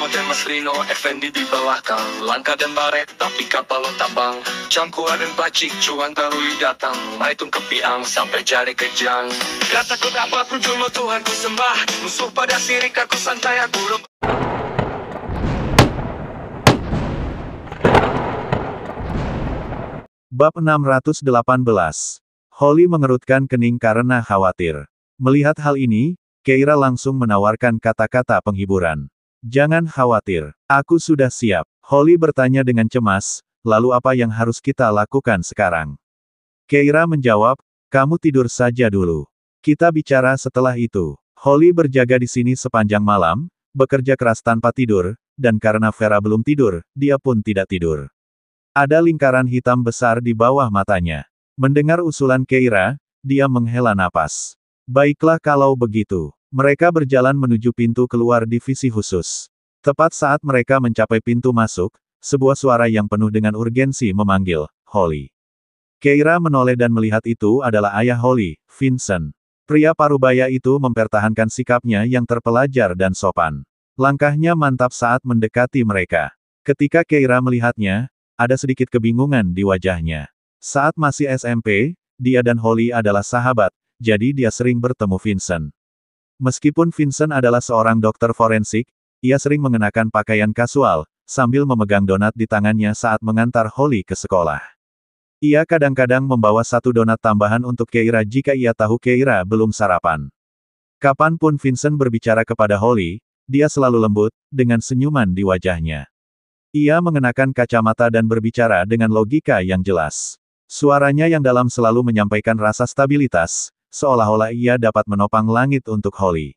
model Mas Rino Effendi di belakang. Langkah dan baret, tapi kapal lo tabang. Cangkuan dan bacik, cuan tarui datang. Maitung kepiang, sampai jari kejang. Kataku dapat rujung lo Tuhan ku sembah. Musuh pada sirik aku santai aku lupa. Bab 618. Holly mengerutkan kening karena khawatir. Melihat hal ini, Keira langsung menawarkan kata-kata penghiburan. Jangan khawatir, aku sudah siap. Holly bertanya dengan cemas, lalu apa yang harus kita lakukan sekarang? Keira menjawab, kamu tidur saja dulu. Kita bicara setelah itu. Holly berjaga di sini sepanjang malam, bekerja keras tanpa tidur, dan karena Vera belum tidur, dia pun tidak tidur. Ada lingkaran hitam besar di bawah matanya. Mendengar usulan Keira, dia menghela napas. Baiklah kalau begitu. Mereka berjalan menuju pintu keluar divisi khusus. Tepat saat mereka mencapai pintu masuk, sebuah suara yang penuh dengan urgensi memanggil, Holly. Keira menoleh dan melihat itu adalah ayah Holly, Vincent. Pria parubaya itu mempertahankan sikapnya yang terpelajar dan sopan. Langkahnya mantap saat mendekati mereka. Ketika Keira melihatnya, ada sedikit kebingungan di wajahnya. Saat masih SMP, dia dan Holly adalah sahabat, jadi dia sering bertemu Vincent. Meskipun Vincent adalah seorang dokter forensik, ia sering mengenakan pakaian kasual, sambil memegang donat di tangannya saat mengantar Holly ke sekolah. Ia kadang-kadang membawa satu donat tambahan untuk Keira jika ia tahu Keira belum sarapan. Kapanpun Vincent berbicara kepada Holly, dia selalu lembut, dengan senyuman di wajahnya. Ia mengenakan kacamata dan berbicara dengan logika yang jelas. Suaranya yang dalam selalu menyampaikan rasa stabilitas, seolah-olah ia dapat menopang langit untuk Holly.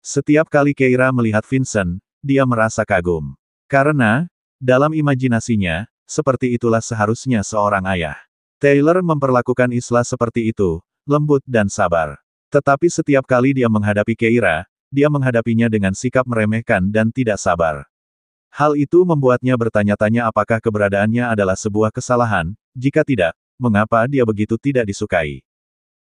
Setiap kali Keira melihat Vincent, dia merasa kagum. Karena, dalam imajinasinya, seperti itulah seharusnya seorang ayah. Taylor memperlakukan Isla seperti itu, lembut dan sabar. Tetapi setiap kali dia menghadapi Keira, dia menghadapinya dengan sikap meremehkan dan tidak sabar. Hal itu membuatnya bertanya-tanya apakah keberadaannya adalah sebuah kesalahan, jika tidak, mengapa dia begitu tidak disukai.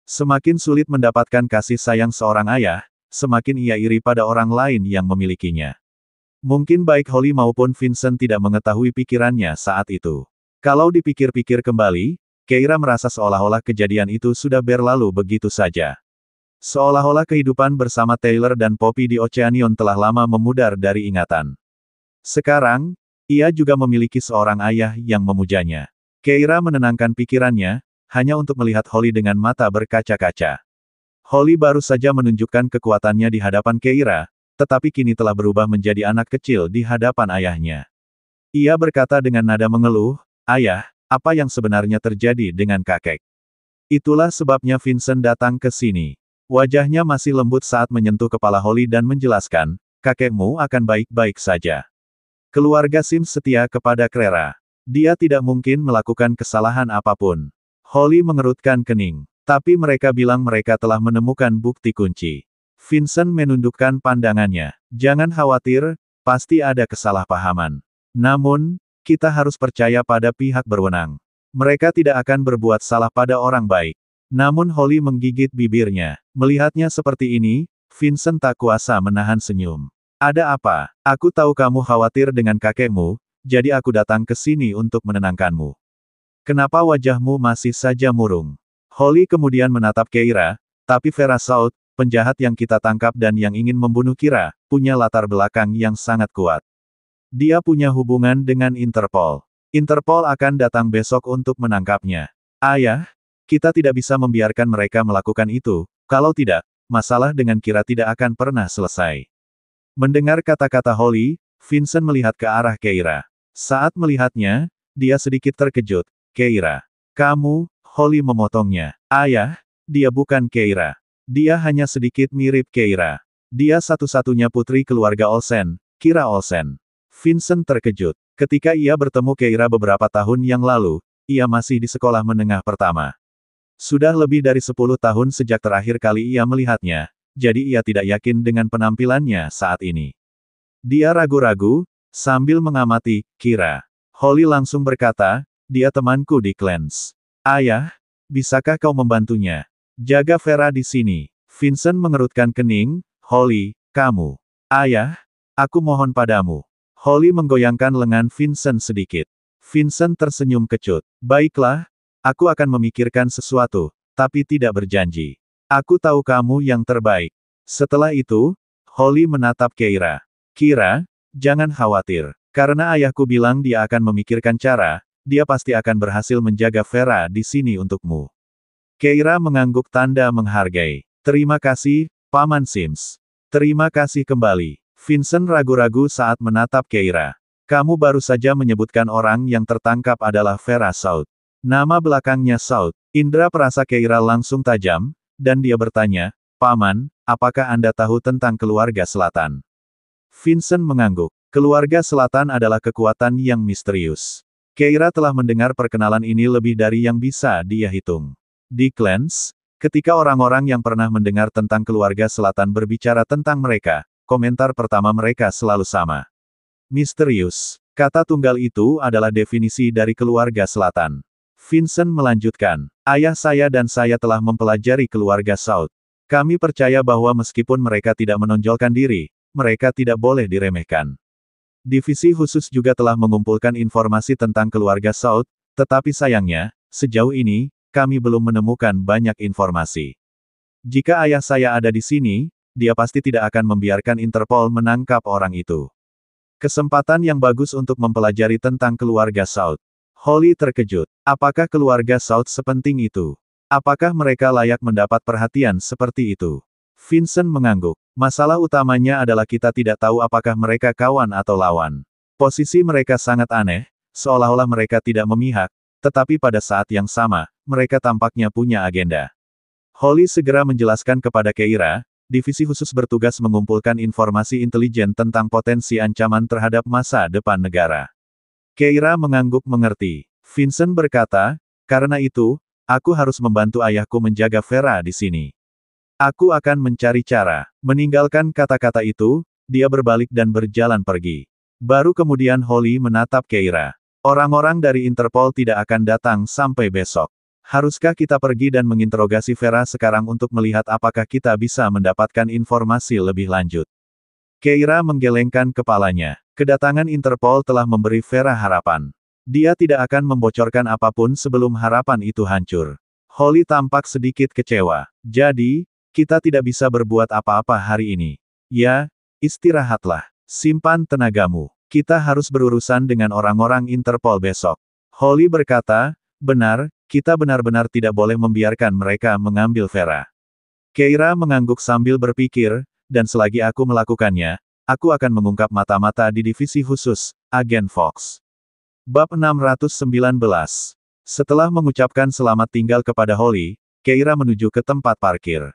Semakin sulit mendapatkan kasih sayang seorang ayah, semakin ia iri pada orang lain yang memilikinya. Mungkin baik Holly maupun Vincent tidak mengetahui pikirannya saat itu. Kalau dipikir-pikir kembali, Keira merasa seolah-olah kejadian itu sudah berlalu begitu saja. Seolah-olah kehidupan bersama Taylor dan Poppy di Oceanion telah lama memudar dari ingatan. Sekarang, ia juga memiliki seorang ayah yang memujanya. Keira menenangkan pikirannya, hanya untuk melihat Holly dengan mata berkaca-kaca. Holly baru saja menunjukkan kekuatannya di hadapan Keira, tetapi kini telah berubah menjadi anak kecil di hadapan ayahnya. Ia berkata dengan nada mengeluh, "Ayah, apa yang sebenarnya terjadi dengan kakek?" Itulah sebabnya Vincent datang ke sini. Wajahnya masih lembut saat menyentuh kepala Holly dan menjelaskan, "Kakekmu akan baik-baik saja. Keluarga Sims setia kepada Clara. Dia tidak mungkin melakukan kesalahan apapun." Holly mengerutkan kening. Tapi mereka bilang mereka telah menemukan bukti kunci. Vincent menundukkan pandangannya. Jangan khawatir, pasti ada kesalahpahaman. Namun, kita harus percaya pada pihak berwenang. Mereka tidak akan berbuat salah pada orang baik. Namun Holly menggigit bibirnya. Melihatnya seperti ini, Vincent tak kuasa menahan senyum. Ada apa? Aku tahu kamu khawatir dengan kakekmu, jadi aku datang ke sini untuk menenangkanmu. Kenapa wajahmu masih saja murung? Holly kemudian menatap Keira, tapi Vera Saud, penjahat yang kita tangkap dan yang ingin membunuh Kira, punya latar belakang yang sangat kuat. Dia punya hubungan dengan Interpol. Interpol akan datang besok untuk menangkapnya. Ayah, kita tidak bisa membiarkan mereka melakukan itu, kalau tidak, masalah dengan Kira tidak akan pernah selesai. Mendengar kata-kata Holly, Vincent melihat ke arah Keira. Saat melihatnya, dia sedikit terkejut. Keira. Kamu, Holly memotongnya. Ayah, dia bukan Keira. Dia hanya sedikit mirip Keira. Dia satu-satunya putri keluarga Olsen, Kira Olsen. Vincent terkejut. Ketika ia bertemu Keira beberapa tahun yang lalu, ia masih di sekolah menengah pertama. Sudah lebih dari 10 tahun sejak terakhir kali ia melihatnya, jadi ia tidak yakin dengan penampilannya saat ini. Dia ragu-ragu, sambil mengamati Kira. Holly langsung berkata, dia temanku di Clans. Ayah, bisakah kau membantunya? Jaga Vera di sini. Vincent mengerutkan kening, Holly, kamu. Ayah, aku mohon padamu. Holly menggoyangkan lengan Vincent sedikit. Vincent tersenyum kecut. Baiklah, aku akan memikirkan sesuatu, tapi tidak berjanji. Aku tahu kamu yang terbaik. Setelah itu, Holly menatap Keira. Kira, jangan khawatir. Karena ayahku bilang dia akan memikirkan cara, dia pasti akan berhasil menjaga Vera di sini untukmu. Keira mengangguk tanda menghargai. Terima kasih, Paman Sims. Terima kasih kembali. Vincent ragu-ragu saat menatap Keira. Kamu baru saja menyebutkan orang yang tertangkap adalah Vera Saud. Nama belakangnya Saud. Indra perasa Keira langsung tajam, dan dia bertanya, Paman, apakah Anda tahu tentang keluarga selatan? Vincent mengangguk. Keluarga selatan adalah kekuatan yang misterius. Keira telah mendengar perkenalan ini lebih dari yang bisa dia hitung. Di Clans, ketika orang-orang yang pernah mendengar tentang keluarga selatan berbicara tentang mereka, komentar pertama mereka selalu sama. Misterius. Kata tunggal itu adalah definisi dari keluarga selatan. Vincent melanjutkan, ayah saya dan saya telah mempelajari keluarga Saud. Kami percaya bahwa meskipun mereka tidak menonjolkan diri, mereka tidak boleh diremehkan. Divisi khusus juga telah mengumpulkan informasi tentang keluarga Saud, tetapi sayangnya, sejauh ini, kami belum menemukan banyak informasi. Jika ayah saya ada di sini, dia pasti tidak akan membiarkan Interpol menangkap orang itu. Kesempatan yang bagus untuk mempelajari tentang keluarga Saud. Holly terkejut. Apakah keluarga Saud sepenting itu? Apakah mereka layak mendapat perhatian seperti itu? Vincent mengangguk. Masalah utamanya adalah kita tidak tahu apakah mereka kawan atau lawan. Posisi mereka sangat aneh, seolah-olah mereka tidak memihak, tetapi pada saat yang sama, mereka tampaknya punya agenda. Holly segera menjelaskan kepada Keira, divisi khusus bertugas mengumpulkan informasi intelijen tentang potensi ancaman terhadap masa depan negara. Keira mengangguk mengerti. Vincent berkata, karena itu, aku harus membantu ayahku menjaga Vera di sini. Aku akan mencari cara. Meninggalkan kata-kata itu, dia berbalik dan berjalan pergi. Baru kemudian Holly menatap Keira. Orang-orang dari Interpol tidak akan datang sampai besok. Haruskah kita pergi dan menginterogasi Vera sekarang untuk melihat apakah kita bisa mendapatkan informasi lebih lanjut? Keira menggelengkan kepalanya. Kedatangan Interpol telah memberi Vera harapan. Dia tidak akan membocorkan apapun sebelum harapan itu hancur. Holly tampak sedikit kecewa. Jadi, kita tidak bisa berbuat apa-apa hari ini. Ya, istirahatlah. Simpan tenagamu. Kita harus berurusan dengan orang-orang Interpol besok. Holly berkata, benar, kita benar-benar tidak boleh membiarkan mereka mengambil Vera. Keira mengangguk sambil berpikir, dan selagi aku melakukannya, aku akan mengungkap mata-mata di divisi khusus, Agen Fox. Bab 619. Setelah mengucapkan selamat tinggal kepada Holly, Keira menuju ke tempat parkir.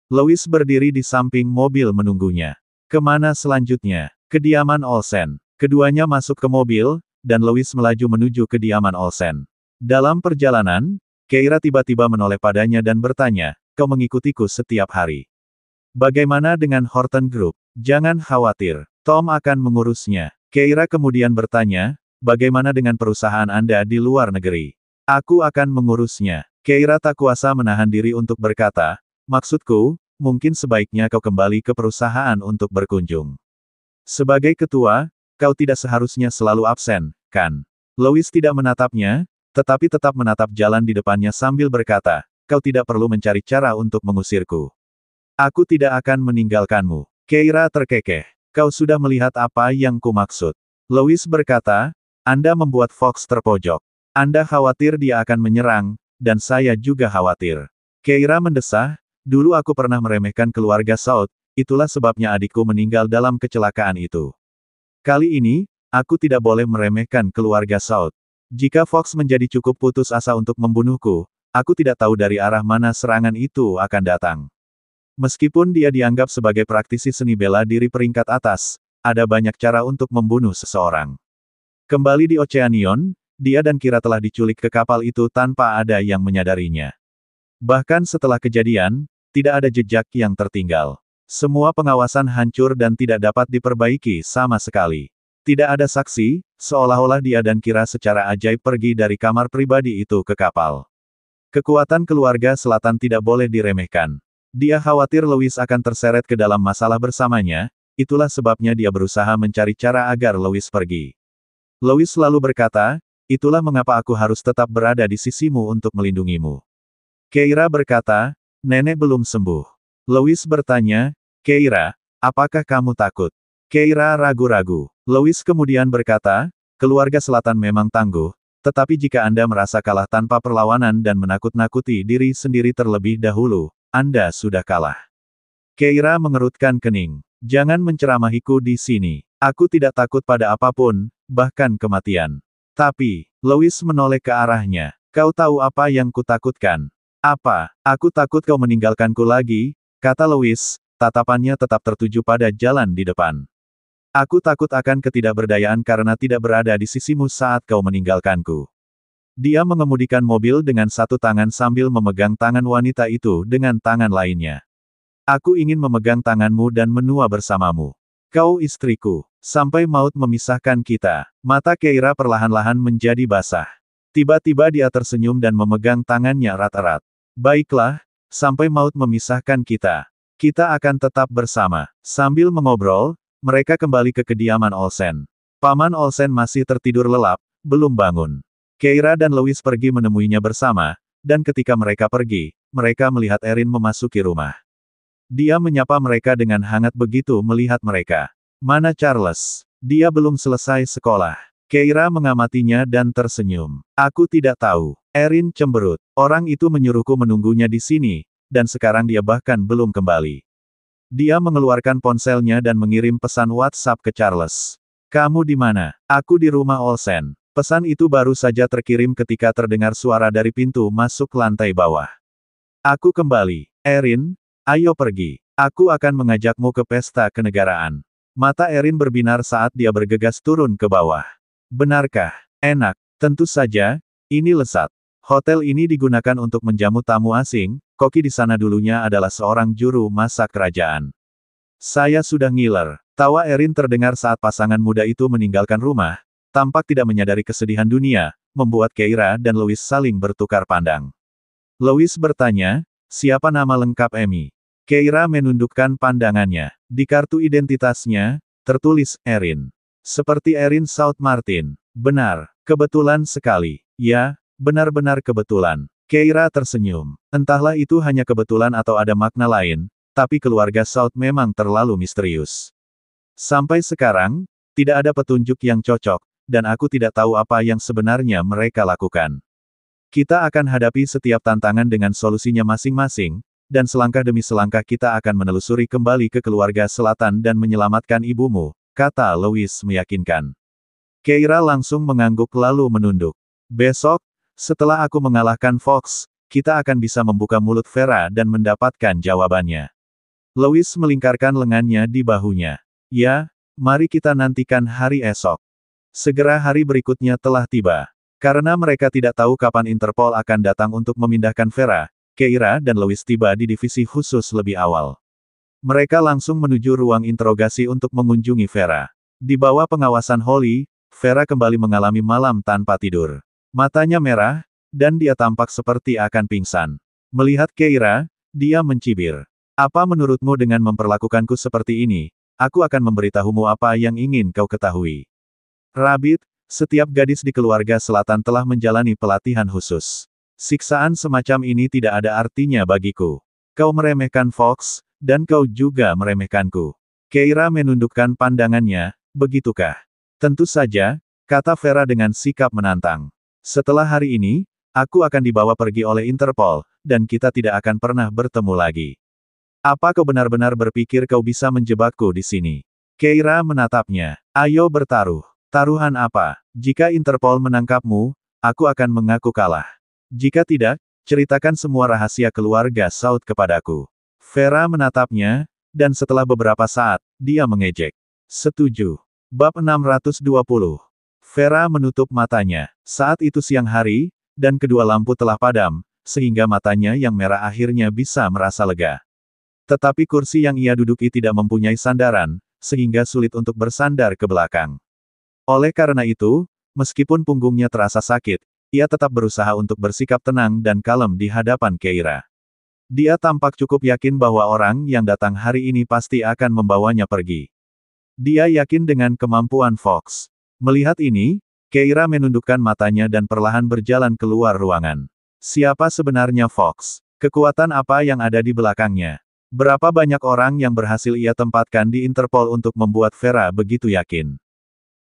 Louis berdiri di samping mobil menunggunya. Kemana selanjutnya? Kediaman Olsen. Keduanya masuk ke mobil, dan Louis melaju menuju kediaman Olsen. Dalam perjalanan, Keira tiba-tiba menoleh padanya dan bertanya, kau mengikutiku setiap hari. Bagaimana dengan Horton Group? Jangan khawatir, Tom akan mengurusnya. Keira kemudian bertanya, bagaimana dengan perusahaan Anda di luar negeri? Aku akan mengurusnya. Keira tak kuasa menahan diri untuk berkata, maksudku, mungkin sebaiknya kau kembali ke perusahaan untuk berkunjung. Sebagai ketua, kau tidak seharusnya selalu absen, kan? Louis tidak menatapnya, tetapi tetap menatap jalan di depannya sambil berkata, kau tidak perlu mencari cara untuk mengusirku. Aku tidak akan meninggalkanmu. Keira terkekeh. Kau sudah melihat apa yang kumaksud. Louis berkata, Anda membuat Fox terpojok. Anda khawatir dia akan menyerang, dan saya juga khawatir. Keira mendesah, dulu aku pernah meremehkan keluarga Saud, itulah sebabnya adikku meninggal dalam kecelakaan itu. Kali ini, aku tidak boleh meremehkan keluarga Saud. Jika Fox menjadi cukup putus asa untuk membunuhku, aku tidak tahu dari arah mana serangan itu akan datang. Meskipun dia dianggap sebagai praktisi seni bela diri peringkat atas, ada banyak cara untuk membunuh seseorang. Kembali di Oceanion, dia dan Kira telah diculik ke kapal itu tanpa ada yang menyadarinya. Bahkan setelah kejadian, tidak ada jejak yang tertinggal. Semua pengawasan hancur dan tidak dapat diperbaiki sama sekali. Tidak ada saksi, seolah-olah dia dan Kira secara ajaib pergi dari kamar pribadi itu ke kapal. Kekuatan keluarga selatan tidak boleh diremehkan. Dia khawatir Louis akan terseret ke dalam masalah bersamanya, itulah sebabnya dia berusaha mencari cara agar Louis pergi. Louis lalu berkata, itulah mengapa aku harus tetap berada di sisimu untuk melindungimu. Keira berkata, nenek belum sembuh. Louis bertanya, Keira, apakah kamu takut? Keira ragu-ragu. Louis kemudian berkata, keluarga selatan memang tangguh, tetapi jika Anda merasa kalah tanpa perlawanan dan menakut-nakuti diri sendiri terlebih dahulu, Anda sudah kalah. Keira mengerutkan kening. Jangan menceramahiku di sini. Aku tidak takut pada apapun, bahkan kematian. Tapi, Louis menoleh ke arahnya. Kau tahu apa yang kutakutkan? Apa? Aku takut kau meninggalkanku lagi, kata Louis, tatapannya tetap tertuju pada jalan di depan. Aku takut akan ketidakberdayaan karena tidak berada di sisimu saat kau meninggalkanku. Dia mengemudikan mobil dengan satu tangan sambil memegang tangan wanita itu dengan tangan lainnya. Aku ingin memegang tanganmu dan menua bersamamu. Kau istriku. Sampai maut memisahkan kita. Mata Keira perlahan-lahan menjadi basah. Tiba-tiba dia tersenyum dan memegang tangannya erat-erat. Baiklah, sampai maut memisahkan kita. Kita akan tetap bersama. Sambil mengobrol, mereka kembali ke kediaman Olsen. Paman Olsen masih tertidur lelap, belum bangun. Keira dan Louis pergi menemuinya bersama, dan ketika mereka pergi, mereka melihat Erin memasuki rumah. Dia menyapa mereka dengan hangat begitu melihat mereka. Mana Charles? Dia belum selesai sekolah. Keira mengamatinya dan tersenyum. Aku tidak tahu. Erin cemberut. Orang itu menyuruhku menunggunya di sini, dan sekarang dia bahkan belum kembali. Dia mengeluarkan ponselnya dan mengirim pesan WhatsApp ke Charles. Kamu di mana? Aku di rumah Olsen. Pesan itu baru saja terkirim ketika terdengar suara dari pintu masuk lantai bawah. Aku kembali. Erin, ayo pergi. Aku akan mengajakmu ke pesta kenegaraan. Mata Erin berbinar saat dia bergegas turun ke bawah. Benarkah? Enak. Tentu saja, ini lezat. Hotel ini digunakan untuk menjamu tamu asing, koki di sana dulunya adalah seorang juru masak kerajaan. Saya sudah ngiler. Tawa Erin terdengar saat pasangan muda itu meninggalkan rumah, tampak tidak menyadari kesedihan dunia, membuat Keira dan Louis saling bertukar pandang. Louis bertanya, siapa nama lengkap Amy? Keira menundukkan pandangannya. Di kartu identitasnya, tertulis Erin. Seperti Erin South Martin. Benar, kebetulan sekali. Ya, benar-benar kebetulan. Keira tersenyum. Entahlah itu hanya kebetulan atau ada makna lain, tapi keluarga South memang terlalu misterius. Sampai sekarang, tidak ada petunjuk yang cocok, dan aku tidak tahu apa yang sebenarnya mereka lakukan. Kita akan hadapi setiap tantangan dengan solusinya masing-masing, dan selangkah demi selangkah kita akan menelusuri kembali ke keluarga selatan dan menyelamatkan ibumu, kata Louis meyakinkan. Keira langsung mengangguk lalu menunduk. Besok, setelah aku mengalahkan Fox, kita akan bisa membuka mulut Vera dan mendapatkan jawabannya. Louis melingkarkan lengannya di bahunya. Ya, mari kita nantikan hari esok. Segera hari berikutnya telah tiba. Karena mereka tidak tahu kapan Interpol akan datang untuk memindahkan Vera, Keira dan Louis tiba di divisi khusus lebih awal. Mereka langsung menuju ruang interogasi untuk mengunjungi Vera. Di bawah pengawasan Holly, Vera kembali mengalami malam tanpa tidur. Matanya merah, dan dia tampak seperti akan pingsan. Melihat Keira, dia mencibir. Apa menurutmu dengan memperlakukanku seperti ini? Aku akan memberitahumu apa yang ingin kau ketahui. Rabbit, setiap gadis di keluarga selatan telah menjalani pelatihan khusus. Siksaan semacam ini tidak ada artinya bagiku. Kau meremehkan Fox, dan kau juga meremehkanku. Keira menundukkan pandangannya, begitukah? Tentu saja, kata Vera dengan sikap menantang. Setelah hari ini, aku akan dibawa pergi oleh Interpol, dan kita tidak akan pernah bertemu lagi. Apa kau benar-benar berpikir kau bisa menjebakku di sini? Keira menatapnya. Ayo bertaruh. Taruhan apa? Jika Interpol menangkapmu, aku akan mengaku kalah. Jika tidak, ceritakan semua rahasia keluarga South kepadaku. Vera menatapnya, dan setelah beberapa saat, dia mengejek. Setuju. Bab 620. Vera menutup matanya. Saat itu siang hari, dan kedua lampu telah padam, sehingga matanya yang merah akhirnya bisa merasa lega. Tetapi kursi yang ia duduki tidak mempunyai sandaran, sehingga sulit untuk bersandar ke belakang. Oleh karena itu, meskipun punggungnya terasa sakit, ia tetap berusaha untuk bersikap tenang dan kalem di hadapan Keira. Dia tampak cukup yakin bahwa orang yang datang hari ini pasti akan membawanya pergi. Dia yakin dengan kemampuan Fox. Melihat ini, Keira menundukkan matanya dan perlahan berjalan keluar ruangan. Siapa sebenarnya Fox? Kekuatan apa yang ada di belakangnya? Berapa banyak orang yang berhasil ia tempatkan di Interpol untuk membuat Vera begitu yakin?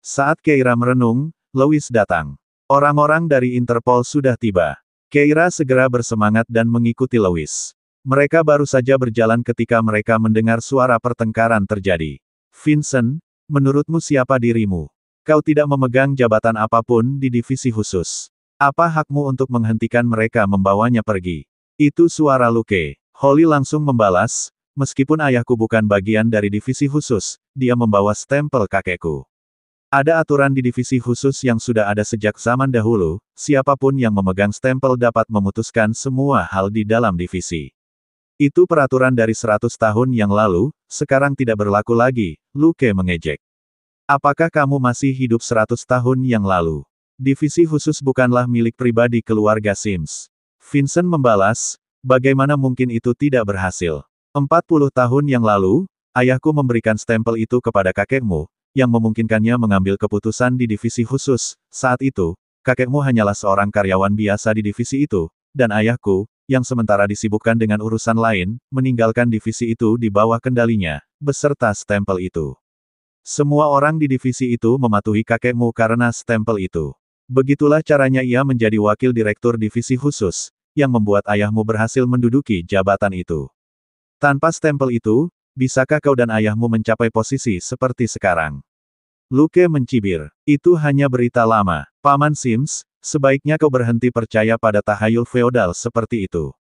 Saat Keira merenung, Louis datang. Orang-orang dari Interpol sudah tiba. Keira segera bersemangat dan mengikuti Louis. Mereka baru saja berjalan ketika mereka mendengar suara pertengkaran terjadi. Vincent, menurutmu siapa dirimu? Kau tidak memegang jabatan apapun di divisi khusus. Apa hakmu untuk menghentikan mereka membawanya pergi? Itu suara Luke. Holly langsung membalas, meskipun ayahku bukan bagian dari divisi khusus, dia membawa stempel kakekku. Ada aturan di divisi khusus yang sudah ada sejak zaman dahulu, siapapun yang memegang stempel dapat memutuskan semua hal di dalam divisi. Itu peraturan dari 100 tahun yang lalu, sekarang tidak berlaku lagi, Luke mengejek. Apakah kamu masih hidup 100 tahun yang lalu? Divisi khusus bukanlah milik pribadi keluarga Sims. Vincent membalas, bagaimana mungkin itu tidak berhasil? 40 tahun yang lalu, ayahku memberikan stempel itu kepada kakekmu, yang memungkinkannya mengambil keputusan di divisi khusus. Saat itu, kakekmu hanyalah seorang karyawan biasa di divisi itu, dan ayahku, yang sementara disibukkan dengan urusan lain, meninggalkan divisi itu di bawah kendalinya, beserta stempel itu. Semua orang di divisi itu mematuhi kakekmu karena stempel itu. Begitulah caranya ia menjadi wakil direktur divisi khusus, yang membuat ayahmu berhasil menduduki jabatan itu. Tanpa stempel itu, bisakah kau dan ayahmu mencapai posisi seperti sekarang? Luke mencibir. Itu hanya berita lama. Paman Sims, sebaiknya kau berhenti percaya pada tahayul feodal seperti itu.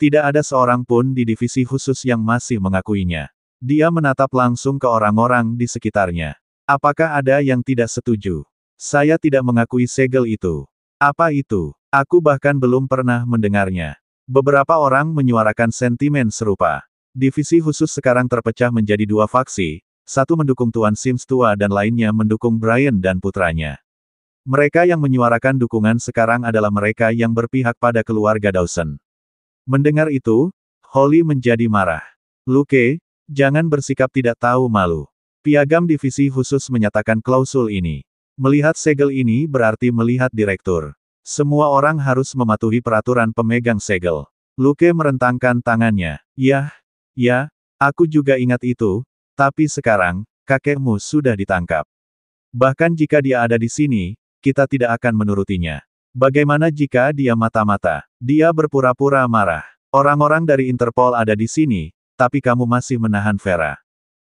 Tidak ada seorang pun di divisi khusus yang masih mengakuinya. Dia menatap langsung ke orang-orang di sekitarnya. Apakah ada yang tidak setuju? Saya tidak mengakui segel itu. Apa itu? Aku bahkan belum pernah mendengarnya. Beberapa orang menyuarakan sentimen serupa. Divisi khusus sekarang terpecah menjadi dua faksi, satu mendukung Tuan Sims tua dan lainnya mendukung Brian dan putranya. Mereka yang menyuarakan dukungan sekarang adalah mereka yang berpihak pada keluarga Dawson. Mendengar itu, Holly menjadi marah. Luke, jangan bersikap tidak tahu malu. Piagam divisi khusus menyatakan klausul ini. Melihat segel ini berarti melihat direktur. Semua orang harus mematuhi peraturan pemegang segel. Luke merentangkan tangannya. Ya, aku juga ingat itu, tapi sekarang, kakekmu sudah ditangkap. Bahkan jika dia ada di sini, kita tidak akan menurutinya. Bagaimana jika dia mata-mata? Dia berpura-pura marah. Orang-orang dari Interpol ada di sini, tapi kamu masih menahan Vera.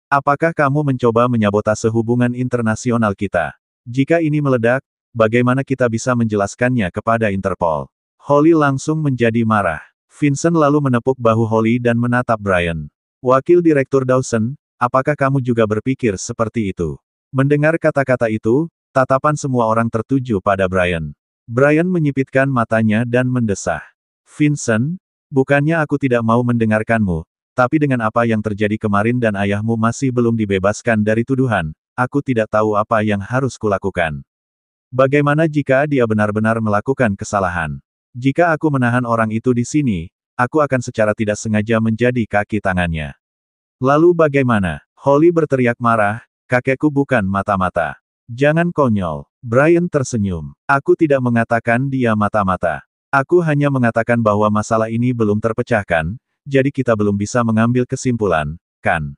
Apakah kamu mencoba menyabotase hubungan internasional kita? Jika ini meledak, bagaimana kita bisa menjelaskannya kepada Interpol? Holly langsung menjadi marah. Vincent lalu menepuk bahu Holly dan menatap Brian. Wakil Direktur Dawson, apakah kamu juga berpikir seperti itu? Mendengar kata-kata itu, tatapan semua orang tertuju pada Brian. Brian menyipitkan matanya dan mendesah. Vincent, bukannya aku tidak mau mendengarkanmu, tapi dengan apa yang terjadi kemarin dan ayahmu masih belum dibebaskan dari tuduhan, aku tidak tahu apa yang harus kulakukan. Bagaimana jika dia benar-benar melakukan kesalahan? Jika aku menahan orang itu di sini, aku akan secara tidak sengaja menjadi kaki tangannya. Lalu bagaimana? Holly berteriak marah, kakekku bukan mata-mata. Jangan konyol. Brian tersenyum. Aku tidak mengatakan dia mata-mata. Aku hanya mengatakan bahwa masalah ini belum terpecahkan, jadi kita belum bisa mengambil kesimpulan, kan?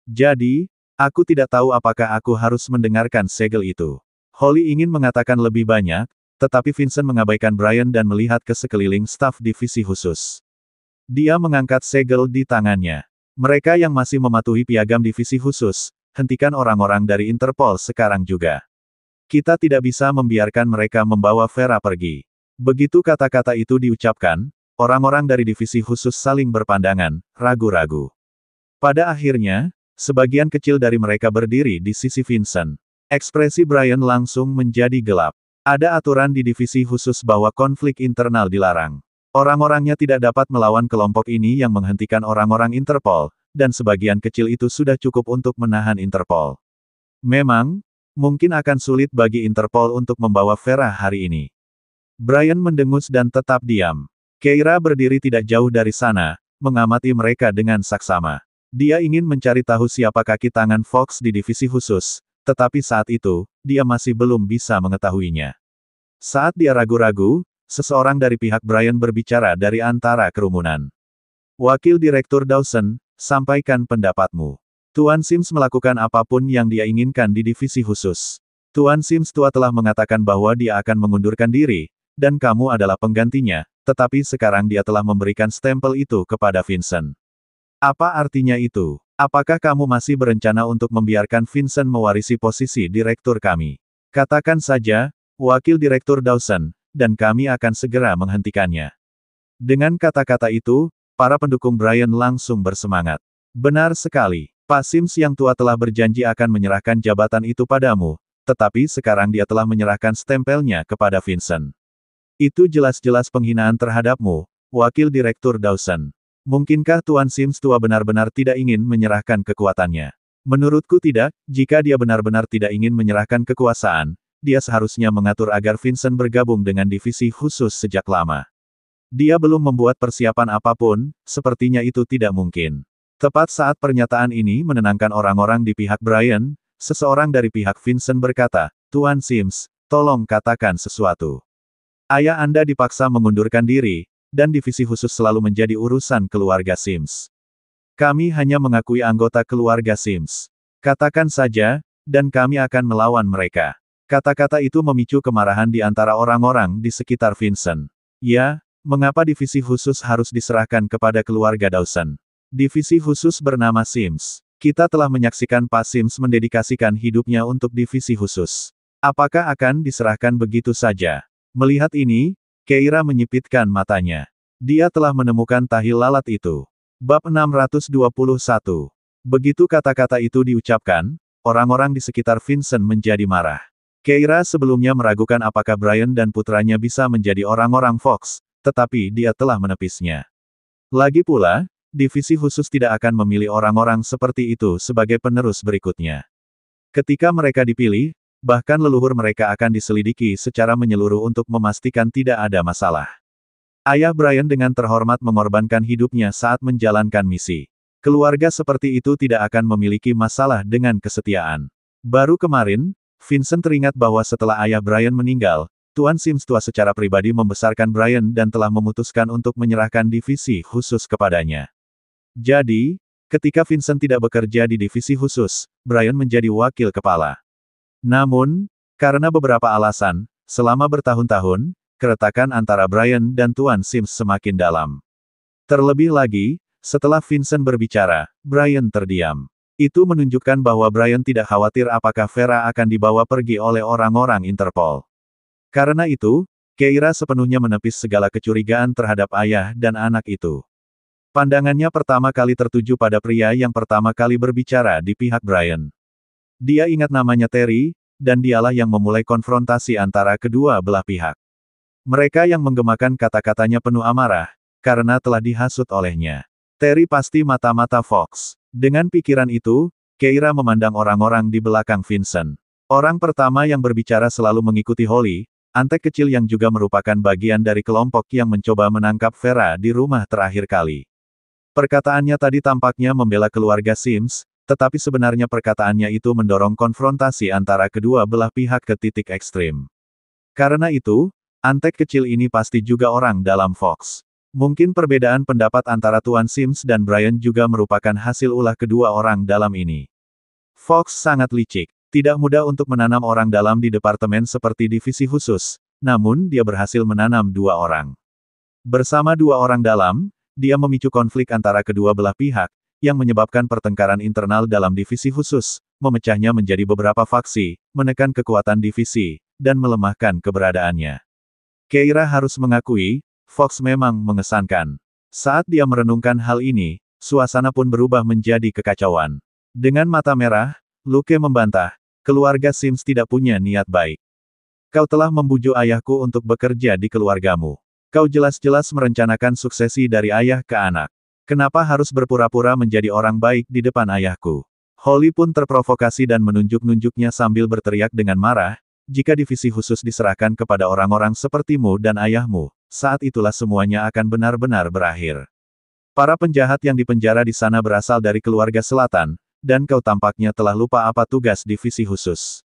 Jadi, aku tidak tahu apakah aku harus mendengarkan segel itu. Holly ingin mengatakan lebih banyak, tetapi Vincent mengabaikan Brian dan melihat ke sekeliling staf divisi khusus. Dia mengangkat segel di tangannya. Mereka yang masih mematuhi piagam divisi khusus, hentikan orang-orang dari Interpol sekarang juga. Kita tidak bisa membiarkan mereka membawa Vera pergi. Begitu kata-kata itu diucapkan, orang-orang dari divisi khusus saling berpandangan, ragu-ragu. Pada akhirnya, sebagian kecil dari mereka berdiri di sisi Vincent. Ekspresi Brian langsung menjadi gelap. Ada aturan di divisi khusus bahwa konflik internal dilarang. Orang-orangnya tidak dapat melawan kelompok ini yang menghentikan orang-orang Interpol, dan sebagian kecil itu sudah cukup untuk menahan Interpol. Memang, mungkin akan sulit bagi Interpol untuk membawa Vera hari ini. Brian mendengus dan tetap diam. Keira berdiri tidak jauh dari sana, mengamati mereka dengan saksama. Dia ingin mencari tahu siapa kaki tangan Fox di divisi khusus, tetapi saat itu, dia masih belum bisa mengetahuinya. Saat dia ragu-ragu, seseorang dari pihak Brian berbicara dari antara kerumunan. Wakil Direktur Dawson, sampaikan pendapatmu. Tuan Sims melakukan apapun yang dia inginkan di divisi khusus. Tuan Sims tua telah mengatakan bahwa dia akan mengundurkan diri, dan kamu adalah penggantinya, tetapi sekarang dia telah memberikan stempel itu kepada Vincent. Apa artinya itu? Apakah kamu masih berencana untuk membiarkan Vincent mewarisi posisi direktur kami? Katakan saja, Wakil Direktur Dawson, dan kami akan segera menghentikannya. Dengan kata-kata itu, para pendukung Brian langsung bersemangat. Benar sekali. Pak Sims yang tua telah berjanji akan menyerahkan jabatan itu padamu, tetapi sekarang dia telah menyerahkan stempelnya kepada Vincent. Itu jelas-jelas penghinaan terhadapmu, Wakil Direktur Dawson. Mungkinkah Tuan Sims tua benar-benar tidak ingin menyerahkan kekuatannya? Menurutku tidak, jika dia benar-benar tidak ingin menyerahkan kekuasaan, dia seharusnya mengatur agar Vincent bergabung dengan divisi khusus sejak lama. Dia belum membuat persiapan apapun, sepertinya itu tidak mungkin. Tepat saat pernyataan ini menenangkan orang-orang di pihak Brian, seseorang dari pihak Vincent berkata, Tuan Sims, tolong katakan sesuatu. Ayah Anda dipaksa mengundurkan diri, dan divisi khusus selalu menjadi urusan keluarga Sims. Kami hanya mengakui anggota keluarga Sims. Katakan saja, dan kami akan melawan mereka. Kata-kata itu memicu kemarahan di antara orang-orang di sekitar Vincent. Ya, mengapa divisi khusus harus diserahkan kepada keluarga Dawson? Divisi khusus bernama Sims. Kita telah menyaksikan Pak Sims mendedikasikan hidupnya untuk divisi khusus. Apakah akan diserahkan begitu saja? Melihat ini, Keira menyipitkan matanya. Dia telah menemukan tahi lalat itu. Bab 621. Begitu kata-kata itu diucapkan, orang-orang di sekitar Vincent menjadi marah. Keira sebelumnya meragukan apakah Brian dan putranya bisa menjadi orang-orang Fox, tetapi dia telah menepisnya. Lagi pula, divisi khusus tidak akan memilih orang-orang seperti itu sebagai penerus berikutnya. Ketika mereka dipilih, bahkan leluhur mereka akan diselidiki secara menyeluruh untuk memastikan tidak ada masalah. Ayah Brian dengan terhormat mengorbankan hidupnya saat menjalankan misi. Keluarga seperti itu tidak akan memiliki masalah dengan kesetiaan. Baru kemarin, Vincent teringat bahwa setelah ayah Brian meninggal, Tuan Sims tua secara pribadi membesarkan Brian dan telah memutuskan untuk menyerahkan divisi khusus kepadanya. Jadi, ketika Vincent tidak bekerja di divisi khusus, Brian menjadi wakil kepala. Namun, karena beberapa alasan, selama bertahun-tahun, keretakan antara Brian dan Tuan Sims semakin dalam. Terlebih lagi, setelah Vincent berbicara, Brian terdiam. Itu menunjukkan bahwa Brian tidak khawatir apakah Vera akan dibawa pergi oleh orang-orang Interpol. Karena itu, Keira sepenuhnya menepis segala kecurigaan terhadap ayah dan anak itu. Pandangannya pertama kali tertuju pada pria yang pertama kali berbicara di pihak Brian. Dia ingat namanya Terry, dan dialah yang memulai konfrontasi antara kedua belah pihak. Mereka yang menggemakan kata-katanya penuh amarah, karena telah dihasut olehnya. Terry pasti mata-mata Fox. Dengan pikiran itu, Keira memandang orang-orang di belakang Vincent. Orang pertama yang berbicara selalu mengikuti Holly, antek kecil yang juga merupakan bagian dari kelompok yang mencoba menangkap Vera di rumah terakhir kali. Perkataannya tadi tampaknya membela keluarga Sims, tetapi sebenarnya perkataannya itu mendorong konfrontasi antara kedua belah pihak ke titik ekstrim. Karena itu, antek kecil ini pasti juga orang dalam Fox. Mungkin perbedaan pendapat antara Tuan Sims dan Brian juga merupakan hasil ulah kedua orang dalam ini. Fox sangat licik. Tidak mudah untuk menanam orang dalam di departemen seperti divisi khusus, namun dia berhasil menanam dua orang. Bersama dua orang dalam, dia memicu konflik antara kedua belah pihak, yang menyebabkan pertengkaran internal dalam divisi khusus, memecahnya menjadi beberapa faksi, menekan kekuatan divisi, dan melemahkan keberadaannya. Keira harus mengakui, Fox memang mengesankan. Saat dia merenungkan hal ini, suasana pun berubah menjadi kekacauan. Dengan mata merah, Luke membantah, keluarga Sims tidak punya niat baik. Kau telah membujuk ayahku untuk bekerja di keluargamu. Kau jelas-jelas merencanakan suksesi dari ayah ke anak. Kenapa harus berpura-pura menjadi orang baik di depan ayahku? Holly pun terprovokasi dan menunjuk-nunjuknya sambil berteriak dengan marah, jika divisi khusus diserahkan kepada orang-orang sepertimu dan ayahmu, saat itulah semuanya akan benar-benar berakhir. Para penjahat yang dipenjara di sana berasal dari keluarga selatan, dan kau tampaknya telah lupa apa tugas divisi khusus.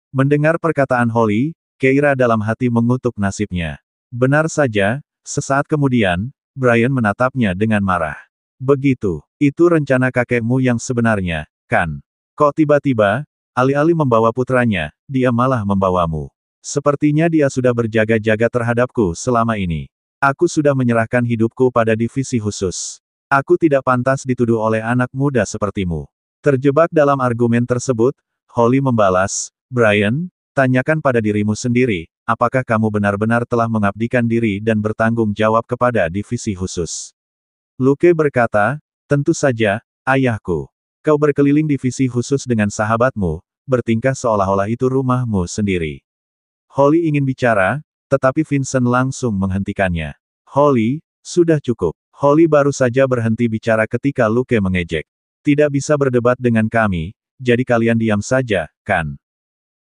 Mendengar perkataan Holly, Keira dalam hati mengutuk nasibnya. Benar saja, sesaat kemudian, Brian menatapnya dengan marah. Begitu, itu rencana kakekmu yang sebenarnya, kan? Kok tiba-tiba, alih-alih membawa putranya, dia malah membawamu. Sepertinya dia sudah berjaga-jaga terhadapku selama ini. Aku sudah menyerahkan hidupku pada divisi khusus. Aku tidak pantas dituduh oleh anak muda sepertimu. Terjebak dalam argumen tersebut, Holly membalas, Brian, tanyakan pada dirimu sendiri, apakah kamu benar-benar telah mengabdikan diri dan bertanggung jawab kepada divisi khusus? Luke berkata, tentu saja, ayahku. Kau berkeliling divisi khusus dengan sahabatmu, bertingkah seolah-olah itu rumahmu sendiri. Holly ingin bicara, tetapi Vincent langsung menghentikannya. Holly, sudah cukup. Holly baru saja berhenti bicara ketika Luke mengejek. Tidak bisa berdebat dengan kami, jadi kalian diam saja, kan?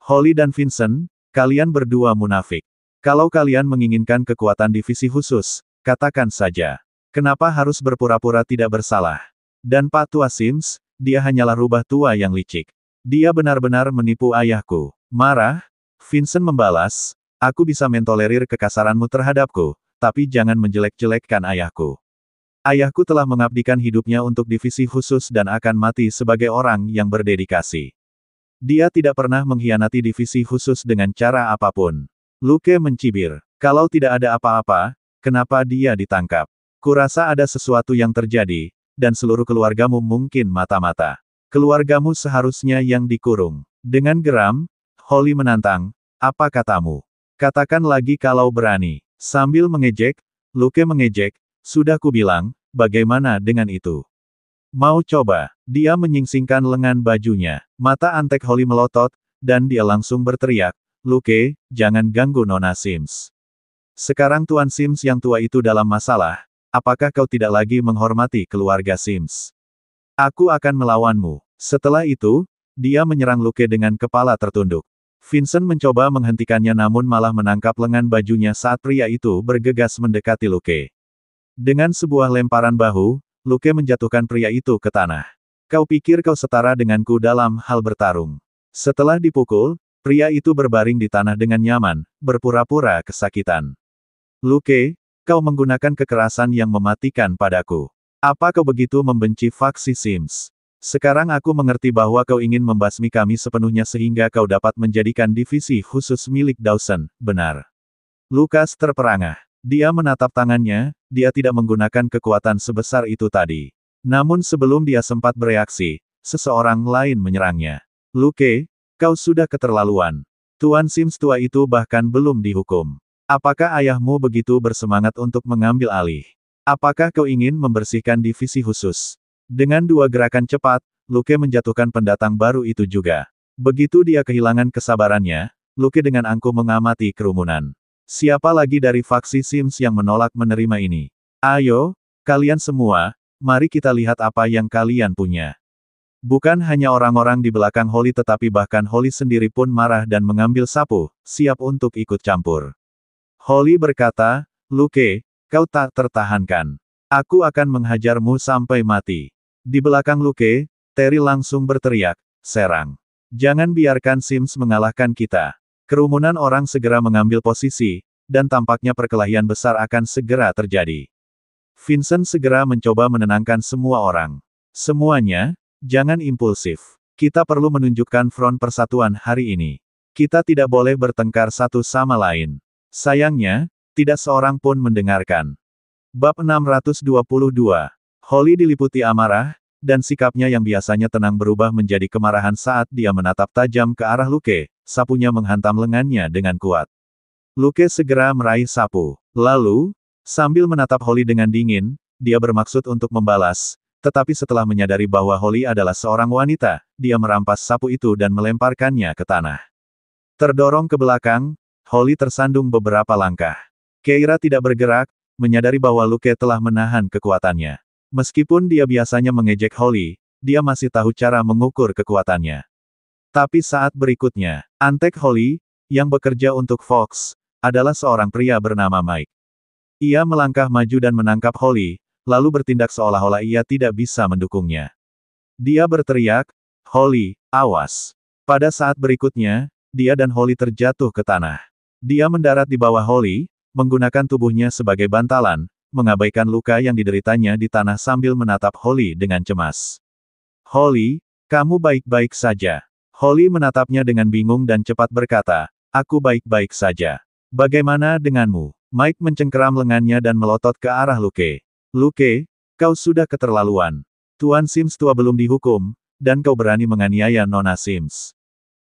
Holly dan Vincent, kalian berdua munafik. Kalau kalian menginginkan kekuatan divisi khusus, katakan saja. Kenapa harus berpura-pura tidak bersalah? Dan Pak Tua Sims, dia hanyalah rubah tua yang licik. Dia benar-benar menipu ayahku. Marah, Vincent membalas, aku bisa mentolerir kekasaranmu terhadapku, tapi jangan menjelek-jelekkan ayahku. Ayahku telah mengabdikan hidupnya untuk divisi khusus dan akan mati sebagai orang yang berdedikasi. Dia tidak pernah mengkhianati divisi khusus dengan cara apapun. Luke mencibir. Kalau tidak ada apa-apa, kenapa dia ditangkap? Kurasa ada sesuatu yang terjadi, dan seluruh keluargamu mungkin mata-mata. Keluargamu seharusnya yang dikurung. Dengan geram, Holly menantang, apa katamu? Katakan lagi kalau berani. Sambil mengejek, Luke mengejek, sudah kubilang, bagaimana dengan itu? Mau coba? Dia menyingsingkan lengan bajunya. Mata antek Holly melotot, dan dia langsung berteriak, Luke, jangan ganggu Nona Sims. Sekarang Tuan Sims yang tua itu dalam masalah, apakah kau tidak lagi menghormati keluarga Sims? Aku akan melawanmu. Setelah itu, dia menyerang Luke dengan kepala tertunduk. Vincent mencoba menghentikannya namun malah menangkap lengan bajunya saat pria itu bergegas mendekati Luke. Dengan sebuah lemparan bahu, Luke menjatuhkan pria itu ke tanah. Kau pikir kau setara denganku dalam hal bertarung? Setelah dipukul, pria itu berbaring di tanah dengan nyaman, berpura-pura kesakitan. Luke, kau menggunakan kekerasan yang mematikan padaku. Apa kau begitu membenci faksi Sims? Sekarang aku mengerti bahwa kau ingin membasmi kami sepenuhnya sehingga kau dapat menjadikan divisi khusus milik Dawson, benar? Lukas terperangah. Dia menatap tangannya, dia tidak menggunakan kekuatan sebesar itu tadi. Namun sebelum dia sempat bereaksi, seseorang lain menyerangnya. Luke, kau sudah keterlaluan. Tuan Sims tua itu bahkan belum dihukum. Apakah ayahmu begitu bersemangat untuk mengambil alih? Apakah kau ingin membersihkan divisi khusus? Dengan dua gerakan cepat, Luke menjatuhkan pendatang baru itu juga. Begitu dia kehilangan kesabarannya, Luke dengan angkuh mengamati kerumunan. Siapa lagi dari faksi Sims yang menolak menerima ini? Ayo, kalian semua, mari kita lihat apa yang kalian punya. Bukan hanya orang-orang di belakang Holly tetapi bahkan Holly sendiri pun marah dan mengambil sapu, siap untuk ikut campur. Holly berkata, Luke, kau tak tertahankan. Aku akan menghajarmu sampai mati. Di belakang Luke, Terry langsung berteriak, serang. Jangan biarkan Sims mengalahkan kita. Kerumunan orang segera mengambil posisi, dan tampaknya perkelahian besar akan segera terjadi. Vincent segera mencoba menenangkan semua orang. Semuanya, jangan impulsif. Kita perlu menunjukkan front persatuan hari ini. Kita tidak boleh bertengkar satu sama lain. Sayangnya, tidak seorang pun mendengarkan. Bab 622. Holly diliputi amarah, dan sikapnya yang biasanya tenang berubah menjadi kemarahan saat dia menatap tajam ke arah Luke, sapunya menghantam lengannya dengan kuat. Luke segera meraih sapu. Lalu, sambil menatap Holly dengan dingin, dia bermaksud untuk membalas, tetapi setelah menyadari bahwa Holly adalah seorang wanita, dia merampas sapu itu dan melemparkannya ke tanah. Terdorong ke belakang, Holly tersandung beberapa langkah. Keira tidak bergerak, menyadari bahwa Luke telah menahan kekuatannya. Meskipun dia biasanya mengejek Holly, dia masih tahu cara mengukur kekuatannya. Tapi saat berikutnya, antek Holly, yang bekerja untuk Fox, adalah seorang pria bernama Mike. Ia melangkah maju dan menangkap Holly, lalu bertindak seolah-olah ia tidak bisa mendukungnya. Dia berteriak, "Holly, awas!" Pada saat berikutnya, dia dan Holly terjatuh ke tanah. Dia mendarat di bawah Holly, menggunakan tubuhnya sebagai bantalan, mengabaikan luka yang dideritanya di tanah sambil menatap Holly dengan cemas. "Holly, kamu baik-baik saja?" Holly menatapnya dengan bingung dan cepat berkata, "Aku baik-baik saja. Bagaimana denganmu?" Mike mencengkeram lengannya dan melotot ke arah Luke. "Luke, kau sudah keterlaluan. Tuan Sims tua belum dihukum, dan kau berani menganiaya Nona Sims.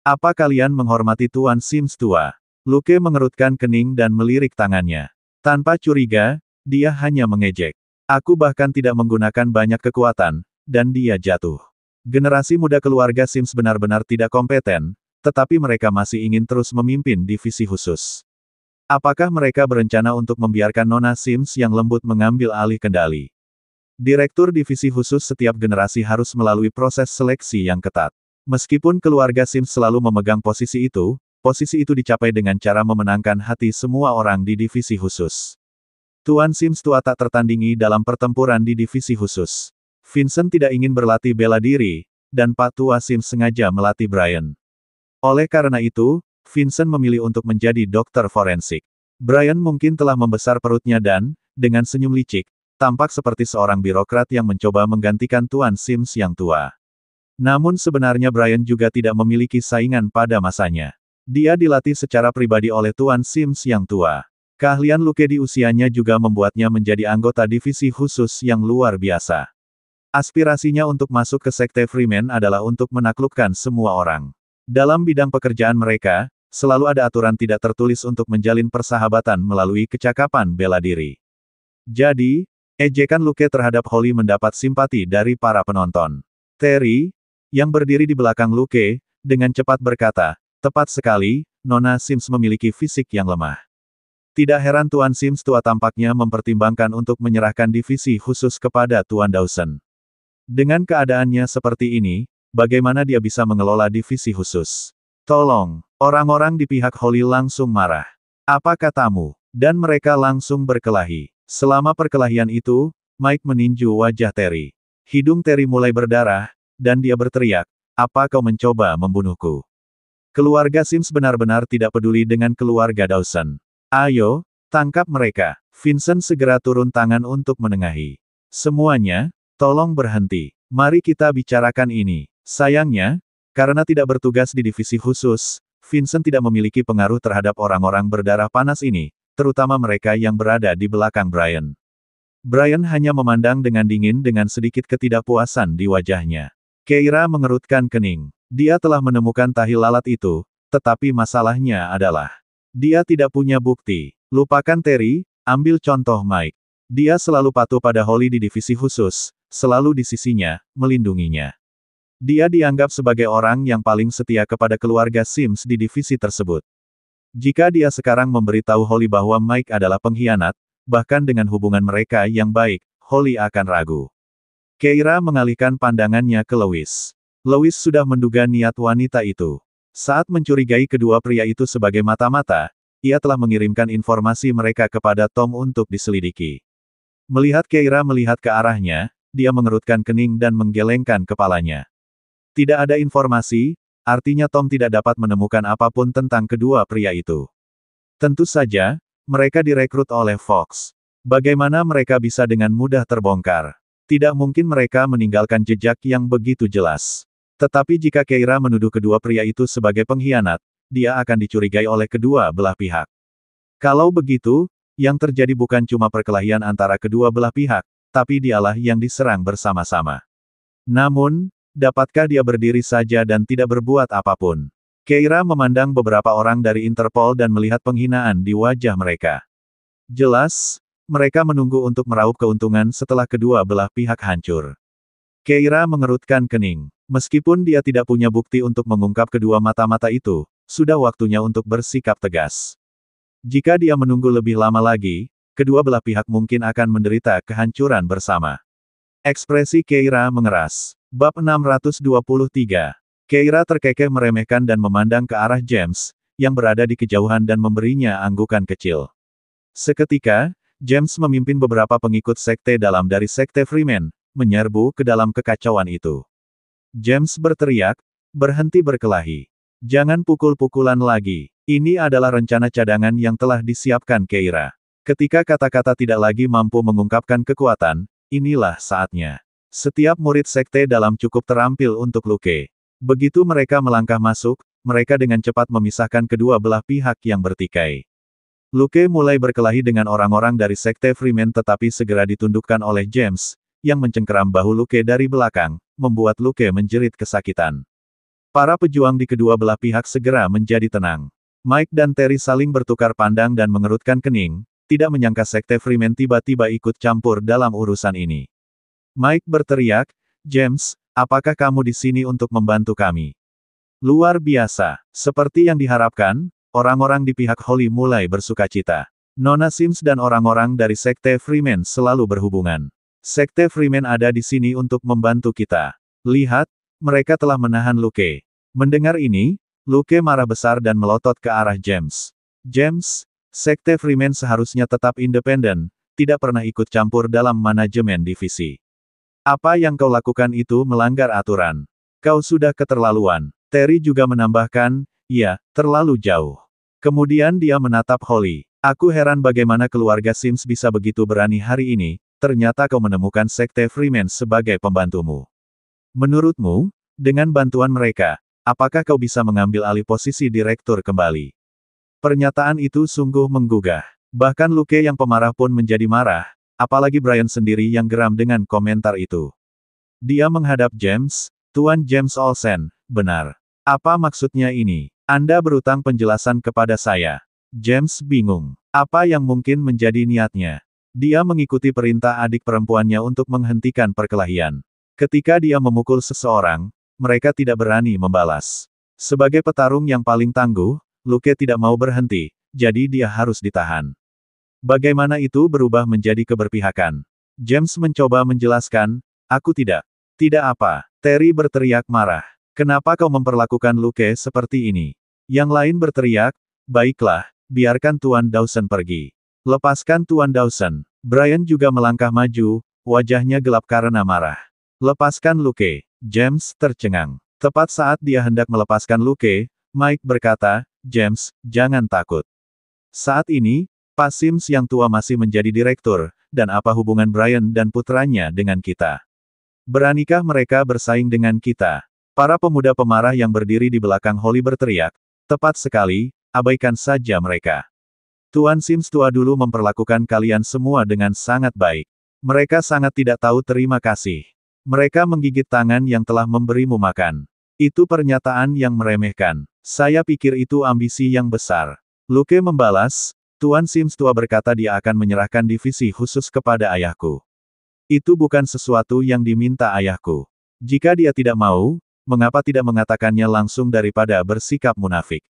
Apa kalian menghormati Tuan Sims tua?" Luke mengerutkan kening dan melirik tangannya. Tanpa curiga, dia hanya mengejek. "Aku bahkan tidak menggunakan banyak kekuatan, dan dia jatuh." Generasi muda keluarga Sims benar-benar tidak kompeten, tetapi mereka masih ingin terus memimpin divisi khusus. Apakah mereka berencana untuk membiarkan Nona Sims yang lembut mengambil alih kendali? Direktur divisi khusus setiap generasi harus melalui proses seleksi yang ketat. Meskipun keluarga Sims selalu memegang posisi itu dicapai dengan cara memenangkan hati semua orang di divisi khusus. Tuan Sims tua tak tertandingi dalam pertempuran di divisi khusus. Vincent tidak ingin berlatih bela diri, dan Pak Tua Sims sengaja melatih Brian. Oleh karena itu, Vincent memilih untuk menjadi dokter forensik. Brian mungkin telah membesar perutnya dan, dengan senyum licik, tampak seperti seorang birokrat yang mencoba menggantikan Tuan Sims yang tua. Namun sebenarnya Brian juga tidak memiliki saingan pada masanya. Dia dilatih secara pribadi oleh Tuan Sims yang tua. Keahlian Luke di usianya juga membuatnya menjadi anggota divisi khusus yang luar biasa. Aspirasinya untuk masuk ke Sekte Freeman adalah untuk menaklukkan semua orang. Dalam bidang pekerjaan mereka, selalu ada aturan tidak tertulis untuk menjalin persahabatan melalui kecakapan bela diri. Jadi, ejekan Luke terhadap Holly mendapat simpati dari para penonton. Terry, yang berdiri di belakang Luke, dengan cepat berkata, "Tepat sekali, Nona Sims memiliki fisik yang lemah." Tidak heran Tuan Sims tua tampaknya mempertimbangkan untuk menyerahkan divisi khusus kepada Tuan Dawson. Dengan keadaannya seperti ini, bagaimana dia bisa mengelola divisi khusus? "Tolong!" Orang-orang di pihak Holly langsung marah. "Apa katamu?" Dan mereka langsung berkelahi. Selama perkelahian itu, Mike meninju wajah Terry. Hidung Terry mulai berdarah, dan dia berteriak, "Apa kau mencoba membunuhku?" Keluarga Sims benar-benar tidak peduli dengan keluarga Dawson. "Ayo, tangkap mereka." Vincent segera turun tangan untuk menengahi. "Semuanya, tolong berhenti. Mari kita bicarakan ini." Sayangnya, karena tidak bertugas di divisi khusus, Vincent tidak memiliki pengaruh terhadap orang-orang berdarah panas ini, terutama mereka yang berada di belakang Brian. Brian hanya memandang dengan dingin dengan sedikit ketidakpuasan di wajahnya. Keira mengerutkan kening. Dia telah menemukan tahi lalat itu, tetapi masalahnya adalah dia tidak punya bukti. Lupakan Terry, ambil contoh Mike. Dia selalu patuh pada Holly di divisi khusus, selalu di sisinya, melindunginya. Dia dianggap sebagai orang yang paling setia kepada keluarga Sims di divisi tersebut. Jika dia sekarang memberitahu Holly bahwa Mike adalah pengkhianat, bahkan dengan hubungan mereka yang baik, Holly akan ragu. Keira mengalihkan pandangannya ke Louis. Louis sudah menduga niat wanita itu. Saat mencurigai kedua pria itu sebagai mata-mata, ia telah mengirimkan informasi mereka kepada Tom untuk diselidiki. Melihat Keira melihat ke arahnya, dia mengerutkan kening dan menggelengkan kepalanya. Tidak ada informasi, artinya Tom tidak dapat menemukan apapun tentang kedua pria itu. Tentu saja, mereka direkrut oleh Fox. Bagaimana mereka bisa dengan mudah terbongkar? Tidak mungkin mereka meninggalkan jejak yang begitu jelas. Tetapi jika Keira menuduh kedua pria itu sebagai pengkhianat, dia akan dicurigai oleh kedua belah pihak. Kalau begitu, yang terjadi bukan cuma perkelahian antara kedua belah pihak, tapi dialah yang diserang bersama-sama. Namun, dapatkah dia berdiri saja dan tidak berbuat apapun? Keira memandang beberapa orang dari Interpol dan melihat penghinaan di wajah mereka. Jelas, mereka menunggu untuk meraup keuntungan setelah kedua belah pihak hancur. Keira mengerutkan kening. Meskipun dia tidak punya bukti untuk mengungkap kedua mata-mata itu, sudah waktunya untuk bersikap tegas. Jika dia menunggu lebih lama lagi, kedua belah pihak mungkin akan menderita kehancuran bersama. Ekspresi Keira mengeras. Bab 623. Keira terkekeh meremehkan dan memandang ke arah James, yang berada di kejauhan dan memberinya anggukan kecil. Seketika, James memimpin beberapa pengikut sekte dalam dari sekte Freeman, menyerbu ke dalam kekacauan itu. James berteriak, berhenti berkelahi. Jangan pukul-pukulan lagi. Ini adalah rencana cadangan yang telah disiapkan Keira. Ketika kata-kata tidak lagi mampu mengungkapkan kekuatan, inilah saatnya. Setiap murid sekte dalam cukup terampil untuk Luke. Begitu mereka melangkah masuk, mereka dengan cepat memisahkan kedua belah pihak yang bertikai. Luke mulai berkelahi dengan orang-orang dari sekte Freeman tetapi segera ditundukkan oleh James, yang mencengkeram bahu Luke dari belakang, membuat Luke menjerit kesakitan. Para pejuang di kedua belah pihak segera menjadi tenang. Mike dan Terry saling bertukar pandang dan mengerutkan kening, tidak menyangka sekte Freeman tiba-tiba ikut campur dalam urusan ini. Mike berteriak, James, apakah kamu di sini untuk membantu kami? Luar biasa. Seperti yang diharapkan, orang-orang di pihak Holly mulai bersukacita. Nona Sims dan orang-orang dari sekte Freeman selalu berhubungan. Sekte Freeman ada di sini untuk membantu kita. Lihat, mereka telah menahan Luke. Mendengar ini, Luke marah besar dan melotot ke arah James. James, sekte Freeman seharusnya tetap independen, tidak pernah ikut campur dalam manajemen divisi. Apa yang kau lakukan itu melanggar aturan. Kau sudah keterlaluan. Terry juga menambahkan, ya, terlalu jauh. Kemudian dia menatap Holly. Aku heran bagaimana keluarga Sims bisa begitu berani hari ini, ternyata kau menemukan sekte Freeman sebagai pembantumu. Menurutmu, dengan bantuan mereka, apakah kau bisa mengambil alih posisi direktur kembali? Pernyataan itu sungguh menggugah. Bahkan Luke yang pemarah pun menjadi marah, apalagi Brian sendiri yang geram dengan komentar itu. Dia menghadap James, Tuan James Olsen, benar. Apa maksudnya ini? Anda berutang penjelasan kepada saya. James bingung. Apa yang mungkin menjadi niatnya? Dia mengikuti perintah adik perempuannya untuk menghentikan perkelahian. Ketika dia memukul seseorang, mereka tidak berani membalas. Sebagai petarung yang paling tangguh, Luke tidak mau berhenti, jadi dia harus ditahan. Bagaimana itu berubah menjadi keberpihakan? James mencoba menjelaskan, aku tidak. Tidak apa. Terry berteriak marah. Kenapa kau memperlakukan Luke seperti ini? Yang lain berteriak, baiklah, biarkan Tuan Dawson pergi. Lepaskan Tuan Dawson. Brian juga melangkah maju, wajahnya gelap karena marah. Lepaskan Luke. James tercengang. Tepat saat dia hendak melepaskan Luke, Mike berkata, James, jangan takut. Saat ini, Pak Sims yang tua masih menjadi direktur, dan apa hubungan Brian dan putranya dengan kita? Beranikah mereka bersaing dengan kita? Para pemuda pemarah yang berdiri di belakang Holly berteriak, tepat sekali, abaikan saja mereka. Tuan Sims tua dulu memperlakukan kalian semua dengan sangat baik. Mereka sangat tidak tahu terima kasih. Mereka menggigit tangan yang telah memberimu makan. Itu pernyataan yang meremehkan. Saya pikir itu ambisi yang besar. Luke membalas, Tuan Sims tua berkata dia akan menyerahkan divisi khusus kepada ayahku. Itu bukan sesuatu yang diminta ayahku. Jika dia tidak mau, mengapa tidak mengatakannya langsung daripada bersikap munafik?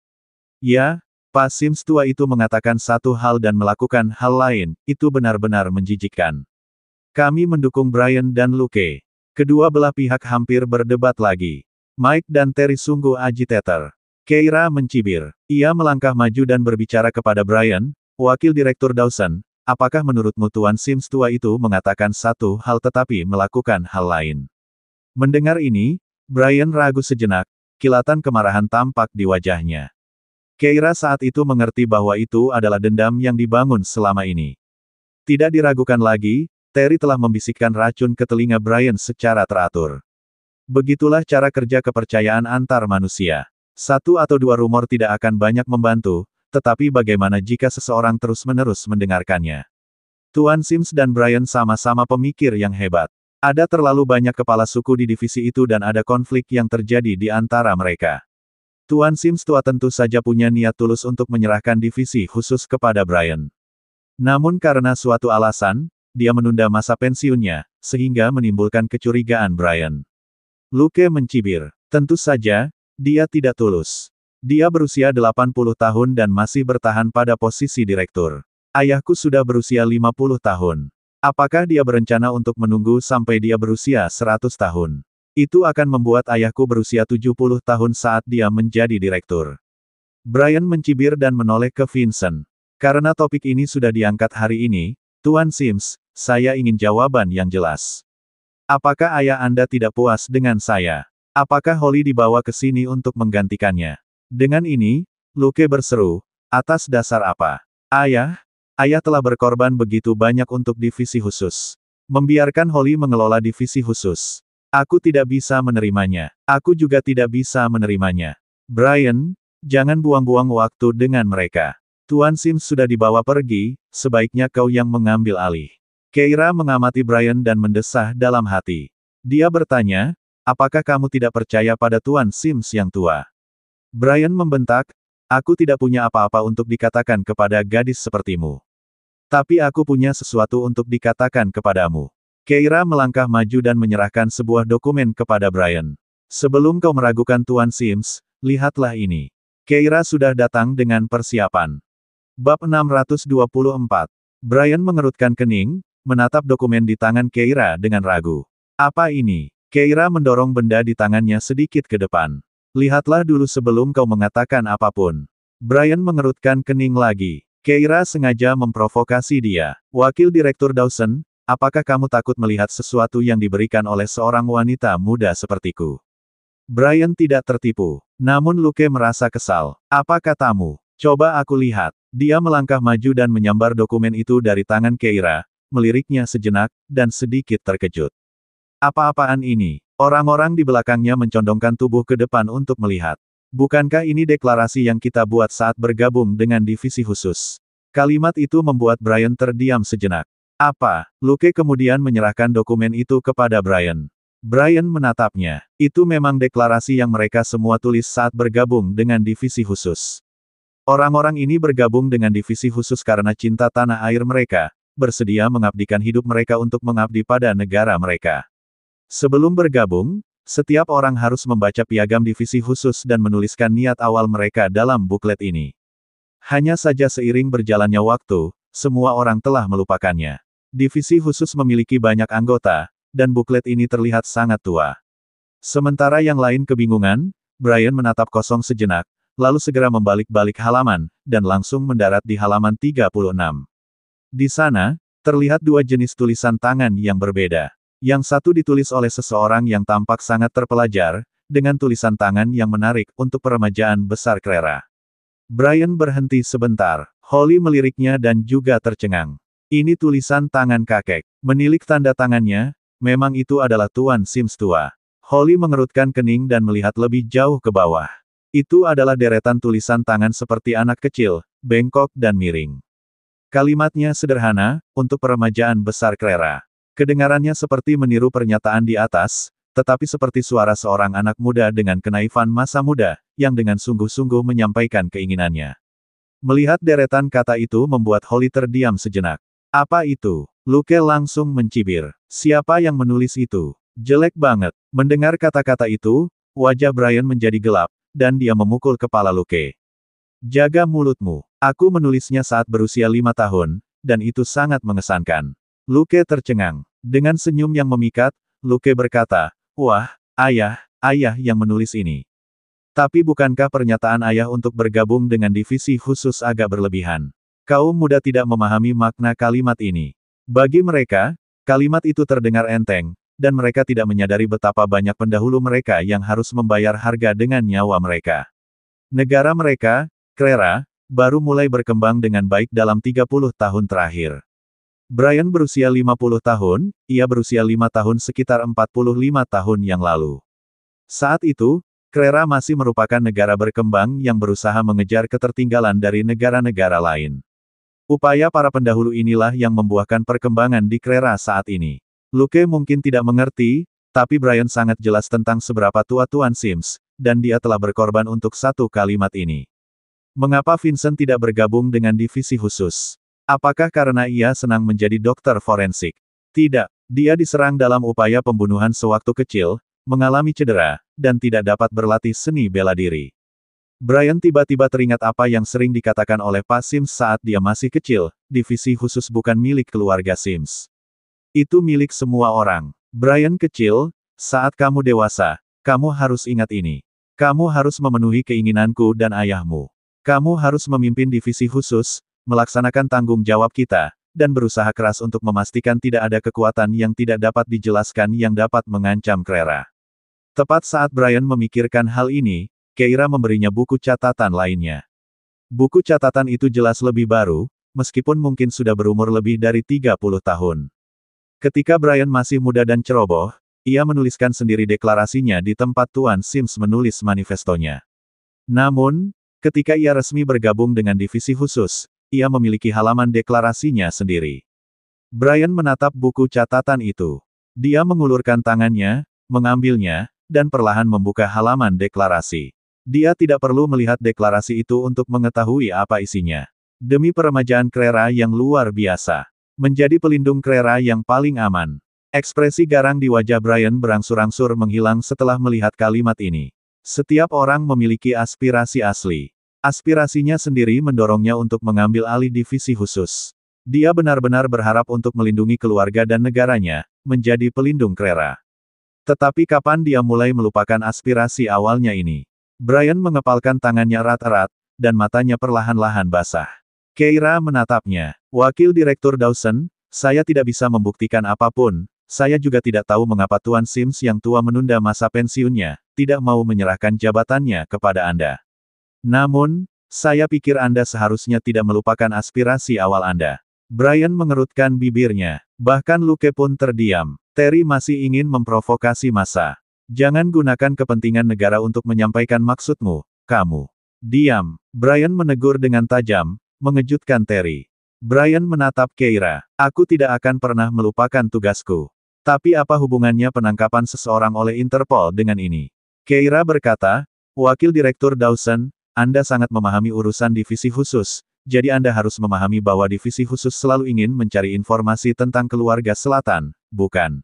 Ya, Pak Sims tua itu mengatakan satu hal dan melakukan hal lain, itu benar-benar menjijikkan. Kami mendukung Brian dan Luke. Kedua belah pihak hampir berdebat lagi. Mike dan Terry sungguh agitator. Keira mencibir. Ia melangkah maju dan berbicara kepada Brian, wakil direktur Dawson, apakah menurutmu Tuan Sims tua itu mengatakan satu hal tetapi melakukan hal lain? Mendengar ini, Brian ragu sejenak, kilatan kemarahan tampak di wajahnya. Keira saat itu mengerti bahwa itu adalah dendam yang dibangun selama ini. Tidak diragukan lagi, Terry telah membisikkan racun ke telinga Brian secara teratur. Begitulah cara kerja kepercayaan antar manusia. Satu atau dua rumor tidak akan banyak membantu, tetapi bagaimana jika seseorang terus-menerus mendengarkannya? Tuan Sims dan Brian sama-sama pemikir yang hebat. Ada terlalu banyak kepala suku di divisi itu dan ada konflik yang terjadi di antara mereka. Tuan Sims tua tentu saja punya niat tulus untuk menyerahkan divisi khusus kepada Brian. Namun karena suatu alasan, dia menunda masa pensiunnya, sehingga menimbulkan kecurigaan Brian. Luke mencibir. Tentu saja, dia tidak tulus. Dia berusia 80 tahun dan masih bertahan pada posisi direktur. Ayahku sudah berusia 50 tahun. Apakah dia berencana untuk menunggu sampai dia berusia 100 tahun? Itu akan membuat ayahku berusia 70 tahun saat dia menjadi direktur. Brian mencibir dan menoleh ke Vincent. Karena topik ini sudah diangkat hari ini, Tuan Sims, saya ingin jawaban yang jelas. Apakah ayah Anda tidak puas dengan saya? Apakah Holly dibawa ke sini untuk menggantikannya? Dengan ini, Luke berseru, atas dasar apa? Ayah telah berkorban begitu banyak untuk divisi khusus. Membiarkan Holly mengelola divisi khusus. Aku tidak bisa menerimanya. Aku juga tidak bisa menerimanya. Brian, jangan buang-buang waktu dengan mereka. Tuan Sims sudah dibawa pergi, sebaiknya kau yang mengambil alih. Keira mengamati Brian dan mendesah dalam hati. Dia bertanya, apakah kamu tidak percaya pada Tuan Sims yang tua? Brian membentak, aku tidak punya apa-apa untuk dikatakan kepada gadis sepertimu. Tapi aku punya sesuatu untuk dikatakan kepadamu. Keira melangkah maju dan menyerahkan sebuah dokumen kepada Brian. Sebelum kau meragukan Tuan Sims, lihatlah ini. Keira sudah datang dengan persiapan. Bab 624. Brian mengerutkan kening, menatap dokumen di tangan Keira dengan ragu. Apa ini? Keira mendorong benda di tangannya sedikit ke depan. Lihatlah dulu sebelum kau mengatakan apapun. Brian mengerutkan kening lagi. Keira sengaja memprovokasi dia. Wakil Direktur Dawson, apakah kamu takut melihat sesuatu yang diberikan oleh seorang wanita muda sepertiku? Brian tidak tertipu. Namun Luke merasa kesal. Apa katamu? Coba aku lihat. Dia melangkah maju dan menyambar dokumen itu dari tangan Keira, meliriknya sejenak, dan sedikit terkejut. Apa-apaan ini? Orang-orang di belakangnya mencondongkan tubuh ke depan untuk melihat. Bukankah ini deklarasi yang kita buat saat bergabung dengan divisi khusus? Kalimat itu membuat Brian terdiam sejenak. Apa? Luke kemudian menyerahkan dokumen itu kepada Brian. Brian menatapnya. Itu memang deklarasi yang mereka semua tulis saat bergabung dengan divisi khusus. Orang-orang ini bergabung dengan divisi khusus karena cinta tanah air mereka, bersedia mengabdikan hidup mereka untuk mengabdi pada negara mereka. Sebelum bergabung, setiap orang harus membaca piagam divisi khusus dan menuliskan niat awal mereka dalam buklet ini. Hanya saja seiring berjalannya waktu, semua orang telah melupakannya. Divisi khusus memiliki banyak anggota, dan buklet ini terlihat sangat tua. Sementara yang lain kebingungan, Brian menatap kosong sejenak, lalu segera membalik-balik halaman, dan langsung mendarat di halaman 36. Di sana, terlihat dua jenis tulisan tangan yang berbeda. Yang satu ditulis oleh seseorang yang tampak sangat terpelajar, dengan tulisan tangan yang menarik untuk peremajaan besar Clara. Brian berhenti sebentar. Holly meliriknya dan juga tercengang. Ini tulisan tangan kakek. Menilik tanda tangannya, memang itu adalah Tuan Sims tua. Holly mengerutkan kening dan melihat lebih jauh ke bawah. Itu adalah deretan tulisan tangan seperti anak kecil, bengkok dan miring. Kalimatnya sederhana, untuk peremajaan besar Clara. Kedengarannya seperti meniru pernyataan di atas, tetapi seperti suara seorang anak muda dengan kenaifan masa muda, yang dengan sungguh-sungguh menyampaikan keinginannya. Melihat deretan kata itu membuat Holly terdiam sejenak. Apa itu? Luke langsung mencibir. Siapa yang menulis itu? Jelek banget. Mendengar kata-kata itu, wajah Brian menjadi gelap, dan dia memukul kepala Luke. Jaga mulutmu. Aku menulisnya saat berusia 5 tahun, dan itu sangat mengesankan. Luke tercengang. Dengan senyum yang memikat, Luke berkata, wah, ayah yang menulis ini. Tapi bukankah pernyataan ayah untuk bergabung dengan divisi khusus agak berlebihan? Kaum muda tidak memahami makna kalimat ini. Bagi mereka, kalimat itu terdengar enteng, dan mereka tidak menyadari betapa banyak pendahulu mereka yang harus membayar harga dengan nyawa mereka. Negara mereka, Clara, baru mulai berkembang dengan baik dalam 30 tahun terakhir. Brian berusia 50 tahun, ia berusia 5 tahun sekitar 45 tahun yang lalu. Saat itu, Clara masih merupakan negara berkembang yang berusaha mengejar ketertinggalan dari negara-negara lain. Upaya para pendahulu inilah yang membuahkan perkembangan di Clara saat ini. Luke mungkin tidak mengerti, tapi Brian sangat jelas tentang seberapa tua Tuan Sims, dan dia telah berkorban untuk satu kalimat ini. Mengapa Vincent tidak bergabung dengan divisi khusus? Apakah karena ia senang menjadi dokter forensik? Tidak, dia diserang dalam upaya pembunuhan sewaktu kecil, mengalami cedera, dan tidak dapat berlatih seni bela diri. Brian tiba-tiba teringat apa yang sering dikatakan oleh Pak Sims saat dia masih kecil, divisi khusus bukan milik keluarga Sims. Itu milik semua orang. Brian kecil, saat kamu dewasa, kamu harus ingat ini. Kamu harus memenuhi keinginanku dan ayahmu. Kamu harus memimpin divisi khusus, melaksanakan tanggung jawab kita, dan berusaha keras untuk memastikan tidak ada kekuatan yang tidak dapat dijelaskan yang dapat mengancam Clara. Tepat saat Brian memikirkan hal ini, Keira memberinya buku catatan lainnya. Buku catatan itu jelas lebih baru, meskipun mungkin sudah berumur lebih dari 30 tahun. Ketika Brian masih muda dan ceroboh, ia menuliskan sendiri deklarasinya di tempat Tuan Sims menulis manifestonya. Namun, ketika ia resmi bergabung dengan divisi khusus, ia memiliki halaman deklarasinya sendiri. Brian menatap buku catatan itu. Dia mengulurkan tangannya, mengambilnya, dan perlahan membuka halaman deklarasi. Dia tidak perlu melihat deklarasi itu untuk mengetahui apa isinya. Demi peremajaan Clara yang luar biasa. Menjadi pelindung Clara yang paling aman. Ekspresi garang di wajah Brian berangsur-angsur menghilang setelah melihat kalimat ini. Setiap orang memiliki aspirasi asli. Aspirasinya sendiri mendorongnya untuk mengambil alih divisi khusus. Dia benar-benar berharap untuk melindungi keluarga dan negaranya, menjadi pelindung Clara. Tetapi kapan dia mulai melupakan aspirasi awalnya ini? Brian mengepalkan tangannya erat-erat, dan matanya perlahan-lahan basah. Keira menatapnya. Wakil Direktur Dawson, saya tidak bisa membuktikan apapun, saya juga tidak tahu mengapa Tuan Sims yang tua menunda masa pensiunnya, tidak mau menyerahkan jabatannya kepada Anda. Namun, saya pikir Anda seharusnya tidak melupakan aspirasi awal Anda. Brian mengerutkan bibirnya. Bahkan Luke pun terdiam. Terry masih ingin memprovokasi massa. Jangan gunakan kepentingan negara untuk menyampaikan maksudmu, kamu. Diam. Brian menegur dengan tajam, mengejutkan Terry. Brian menatap Keira. Aku tidak akan pernah melupakan tugasku. Tapi apa hubungannya penangkapan seseorang oleh Interpol dengan ini? Keira berkata, Wakil Direktur Dawson, Anda sangat memahami urusan divisi khusus, jadi Anda harus memahami bahwa divisi khusus selalu ingin mencari informasi tentang keluarga selatan, bukan?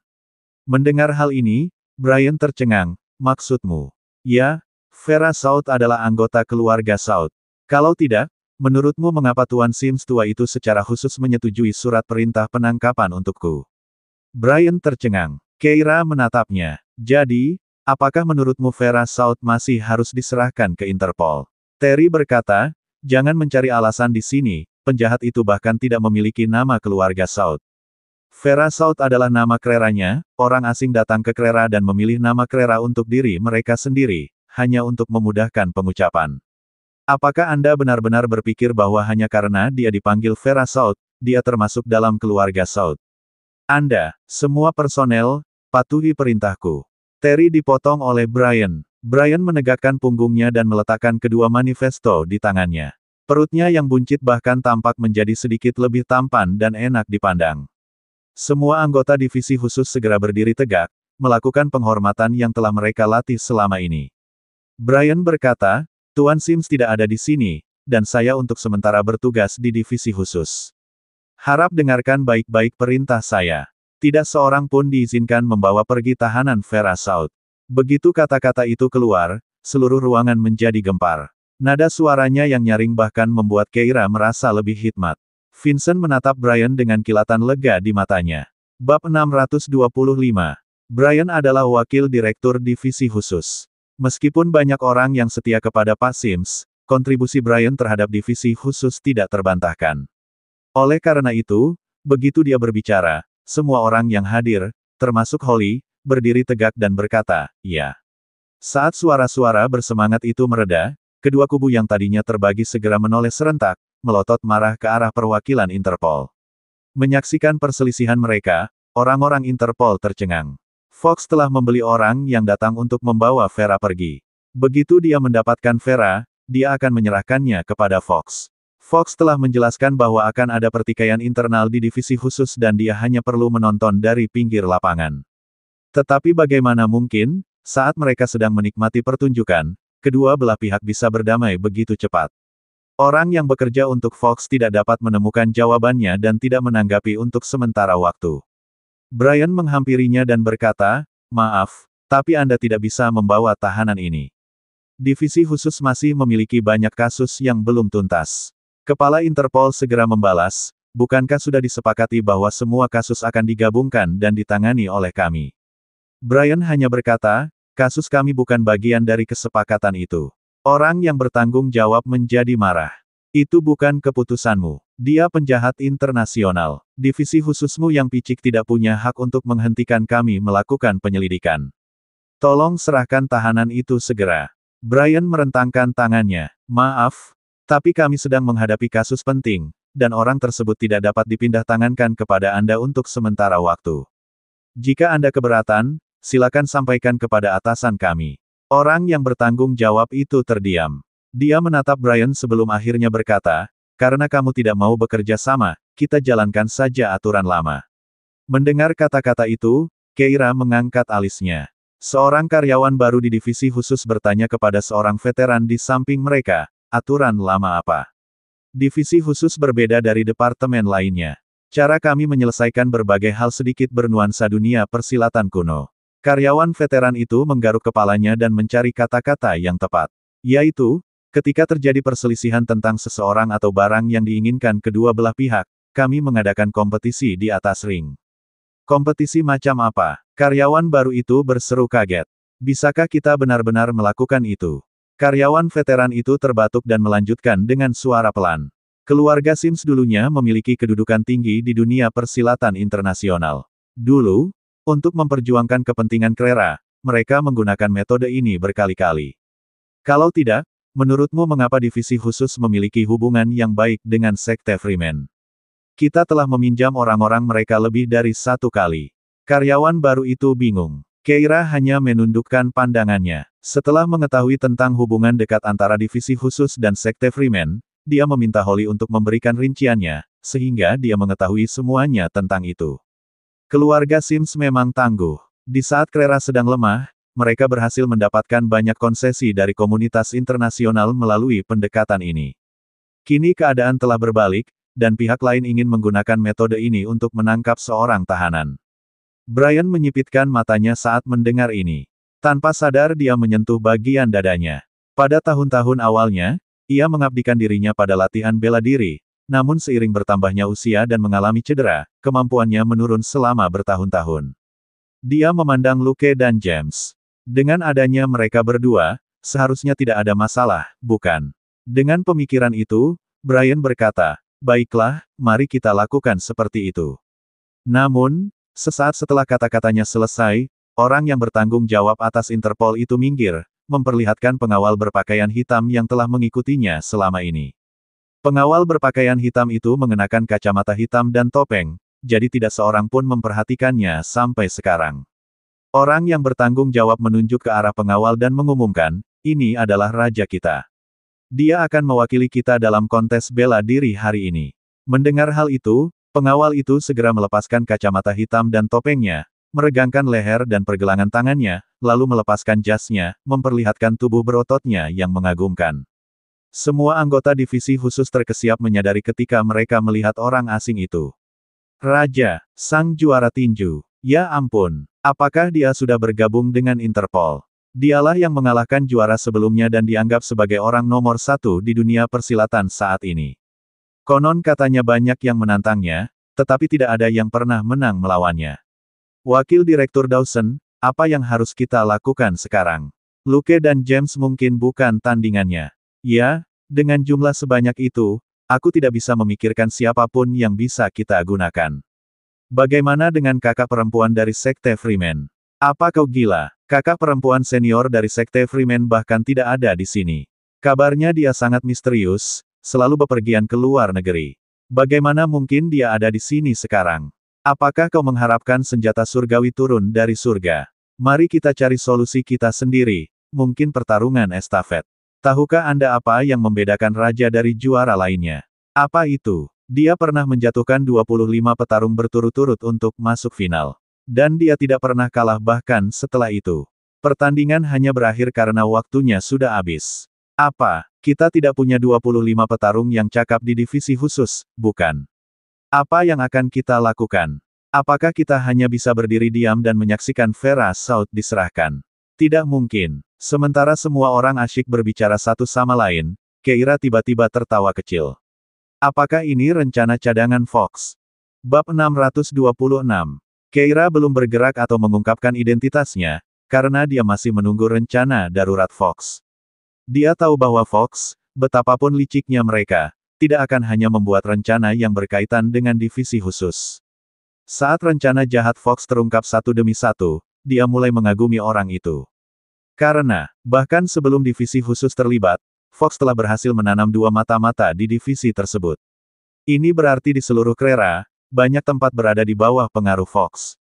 Mendengar hal ini, Brian tercengang. Maksudmu? Ya, Vera South adalah anggota keluarga South. Kalau tidak, menurutmu mengapa Tuan Sims tua itu secara khusus menyetujui surat perintah penangkapan untukku? Brian tercengang. Keira menatapnya. Jadi, apakah menurutmu Vera South masih harus diserahkan ke Interpol? Terry berkata, jangan mencari alasan di sini, penjahat itu bahkan tidak memiliki nama keluarga South. Vera South adalah nama Clara-nya, orang asing datang ke Clara dan memilih nama Clara untuk diri mereka sendiri, hanya untuk memudahkan pengucapan. Apakah Anda benar-benar berpikir bahwa hanya karena dia dipanggil Vera South, dia termasuk dalam keluarga South? Anda, semua personel, patuhi perintahku. Terry dipotong oleh Brian. Brian menegakkan punggungnya dan meletakkan kedua manifesto di tangannya. Perutnya yang buncit bahkan tampak menjadi sedikit lebih tampan dan enak dipandang. Semua anggota divisi khusus segera berdiri tegak, melakukan penghormatan yang telah mereka latih selama ini. Brian berkata, Tuan Sims tidak ada di sini, dan saya untuk sementara bertugas di divisi khusus. Harap dengarkan baik-baik perintah saya. Tidak seorang pun diizinkan membawa pergi tahanan Vera South. Begitu kata-kata itu keluar, seluruh ruangan menjadi gempar. Nada suaranya yang nyaring bahkan membuat Keira merasa lebih hikmat. Vincent menatap Brian dengan kilatan lega di matanya. Bab 625. Brian adalah wakil direktur divisi khusus. Meskipun banyak orang yang setia kepada Pak Sims, kontribusi Brian terhadap divisi khusus tidak terbantahkan. Oleh karena itu, begitu dia berbicara, semua orang yang hadir, termasuk Holly, berdiri tegak dan berkata, ya. Saat suara-suara bersemangat itu mereda, kedua kubu yang tadinya terbagi segera menoleh serentak, melotot marah ke arah perwakilan Interpol. Menyaksikan perselisihan mereka, orang-orang Interpol tercengang. Fox telah membeli orang yang datang untuk membawa Vera pergi. Begitu dia mendapatkan Vera, dia akan menyerahkannya kepada Fox. Fox telah menjelaskan bahwa akan ada pertikaian internal di divisi khusus dan dia hanya perlu menonton dari pinggir lapangan. Tetapi bagaimana mungkin, saat mereka sedang menikmati pertunjukan, kedua belah pihak bisa berdamai begitu cepat. Orang yang bekerja untuk Fox tidak dapat menemukan jawabannya dan tidak menanggapi untuk sementara waktu. Brian menghampirinya dan berkata, maaf, tapi Anda tidak bisa membawa tahanan ini. Divisi khusus masih memiliki banyak kasus yang belum tuntas. Kepala Interpol segera membalas, bukankah sudah disepakati bahwa semua kasus akan digabungkan dan ditangani oleh kami? Brian hanya berkata, kasus kami bukan bagian dari kesepakatan itu. Orang yang bertanggung jawab menjadi marah. Itu bukan keputusanmu. Dia penjahat internasional. Divisi khususmu yang picik tidak punya hak untuk menghentikan kami melakukan penyelidikan. Tolong serahkan tahanan itu segera. Brian merentangkan tangannya. Maaf, tapi kami sedang menghadapi kasus penting, dan orang tersebut tidak dapat dipindah tangankan kepada Anda untuk sementara waktu. Jika Anda keberatan, silakan sampaikan kepada atasan kami. Orang yang bertanggung jawab itu terdiam. Dia menatap Brian sebelum akhirnya berkata, karena kamu tidak mau bekerja sama, kita jalankan saja aturan lama. Mendengar kata-kata itu, Keira mengangkat alisnya. Seorang karyawan baru di divisi khusus bertanya kepada seorang veteran di samping mereka, aturan lama apa? Divisi khusus berbeda dari departemen lainnya. Cara kami menyelesaikan berbagai hal sedikit bernuansa dunia persilatan kuno. Karyawan veteran itu menggaruk kepalanya dan mencari kata-kata yang tepat. Yaitu, ketika terjadi perselisihan tentang seseorang atau barang yang diinginkan kedua belah pihak, kami mengadakan kompetisi di atas ring. Kompetisi macam apa? Karyawan baru itu berseru kaget. Bisakah kita benar-benar melakukan itu? Karyawan veteran itu terbatuk dan melanjutkan dengan suara pelan. Keluarga Sims dulunya memiliki kedudukan tinggi di dunia persilatan internasional. Dulu, untuk memperjuangkan kepentingan Krera, mereka menggunakan metode ini berkali-kali. Kalau tidak, menurutmu mengapa divisi khusus memiliki hubungan yang baik dengan Sekte Freeman? Kita telah meminjam orang-orang mereka lebih dari 1 kali. Karyawan baru itu bingung. Keira hanya menundukkan pandangannya. Setelah mengetahui tentang hubungan dekat antara divisi khusus dan Sekte Freeman, dia meminta Holly untuk memberikan rinciannya, sehingga dia mengetahui semuanya tentang itu. Keluarga Sims memang tangguh. Di saat Krera sedang lemah, mereka berhasil mendapatkan banyak konsesi dari komunitas internasional melalui pendekatan ini. Kini keadaan telah berbalik, dan pihak lain ingin menggunakan metode ini untuk menangkap seorang tahanan. Brian menyipitkan matanya saat mendengar ini. Tanpa sadar dia menyentuh bagian dadanya. Pada tahun-tahun awalnya, ia mengabdikan dirinya pada latihan bela diri, namun seiring bertambahnya usia dan mengalami cedera, kemampuannya menurun selama bertahun-tahun. Dia memandang Luke dan James. Dengan adanya mereka berdua, seharusnya tidak ada masalah, bukan? Dengan pemikiran itu, Brian berkata, baiklah, mari kita lakukan seperti itu. Namun, sesaat setelah kata-katanya selesai, orang yang bertanggung jawab atas Interpol itu minggir, memperlihatkan pengawal berpakaian hitam yang telah mengikutinya selama ini. Pengawal berpakaian hitam itu mengenakan kacamata hitam dan topeng, jadi tidak seorang pun memperhatikannya sampai sekarang. Orang yang bertanggung jawab menunjuk ke arah pengawal dan mengumumkan, ini adalah raja kita. Dia akan mewakili kita dalam kontes bela diri hari ini. Mendengar hal itu, pengawal itu segera melepaskan kacamata hitam dan topengnya, meregangkan leher dan pergelangan tangannya, lalu melepaskan jasnya, memperlihatkan tubuh berototnya yang mengagumkan. Semua anggota divisi khusus terkesiap menyadari ketika mereka melihat orang asing itu. Raja, sang juara tinju. Ya ampun, apakah dia sudah bergabung dengan Interpol? Dialah yang mengalahkan juara sebelumnya dan dianggap sebagai orang nomor 1 di dunia persilatan saat ini. Konon katanya banyak yang menantangnya, tetapi tidak ada yang pernah menang melawannya. Wakil Direktur Dawson, apa yang harus kita lakukan sekarang? Luke dan James mungkin bukan tandingannya. Ya, dengan jumlah sebanyak itu, aku tidak bisa memikirkan siapapun yang bisa kita gunakan. Bagaimana dengan kakak perempuan dari Sekte Freeman? Apa kau gila? Kakak perempuan senior dari Sekte Freeman bahkan tidak ada di sini. Kabarnya dia sangat misterius, selalu bepergian ke luar negeri. Bagaimana mungkin dia ada di sini sekarang? Apakah kau mengharapkan senjata surgawi turun dari surga? Mari kita cari solusi kita sendiri, mungkin pertarungan estafet. Tahukah Anda apa yang membedakan raja dari juara lainnya? Apa itu? Dia pernah menjatuhkan 25 petarung berturut-turut untuk masuk final. Dan dia tidak pernah kalah bahkan setelah itu. Pertandingan hanya berakhir karena waktunya sudah habis. Apa? Kita tidak punya 25 petarung yang cakap di divisi khusus, bukan? Apa yang akan kita lakukan? Apakah kita hanya bisa berdiri diam dan menyaksikan Vera South diserahkan? Tidak mungkin. Sementara semua orang asyik berbicara satu sama lain, Keira tiba-tiba tertawa kecil. Apakah ini rencana cadangan Fox? Bab 626. Keira belum bergerak atau mengungkapkan identitasnya, karena dia masih menunggu rencana darurat Fox. Dia tahu bahwa Fox, betapapun liciknya mereka, tidak akan hanya membuat rencana yang berkaitan dengan divisi khusus. Saat rencana jahat Fox terungkap satu demi satu, dia mulai mengagumi orang itu. Karena, bahkan sebelum divisi khusus terlibat, Fox telah berhasil menanam dua mata-mata di divisi tersebut. Ini berarti di seluruh Krera, banyak tempat berada di bawah pengaruh Fox.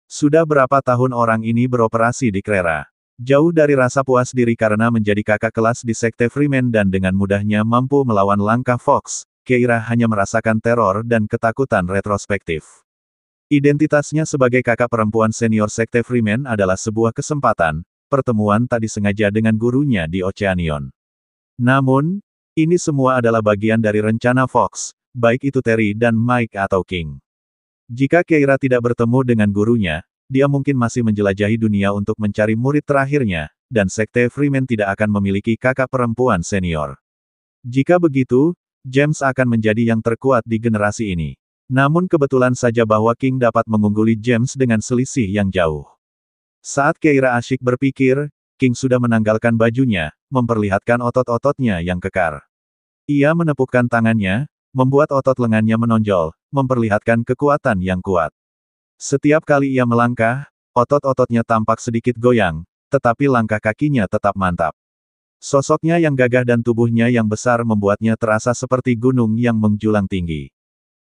Sudah berapa tahun orang ini beroperasi di Krera? Jauh dari rasa puas diri karena menjadi kakak kelas di Sekte Freeman dan dengan mudahnya mampu melawan langkah Fox, Keira hanya merasakan teror dan ketakutan retrospektif. Identitasnya sebagai kakak perempuan senior Sekte Freeman adalah sebuah kesempatan, pertemuan tak disengaja dengan gurunya di Oceanion. Namun, ini semua adalah bagian dari rencana Fox, baik itu Terry dan Mike atau King. Jika Keira tidak bertemu dengan gurunya, dia mungkin masih menjelajahi dunia untuk mencari murid terakhirnya, dan Sekte Freeman tidak akan memiliki kakak perempuan senior. Jika begitu, James akan menjadi yang terkuat di generasi ini. Namun kebetulan saja bahwa King dapat mengungguli James dengan selisih yang jauh. Saat Keira asyik berpikir, King sudah menanggalkan bajunya, memperlihatkan otot-ototnya yang kekar. Ia menepukkan tangannya, membuat otot lengannya menonjol, memperlihatkan kekuatan yang kuat. Setiap kali ia melangkah, otot-ototnya tampak sedikit goyang, tetapi langkah kakinya tetap mantap. Sosoknya yang gagah dan tubuhnya yang besar membuatnya terasa seperti gunung yang menjulang tinggi.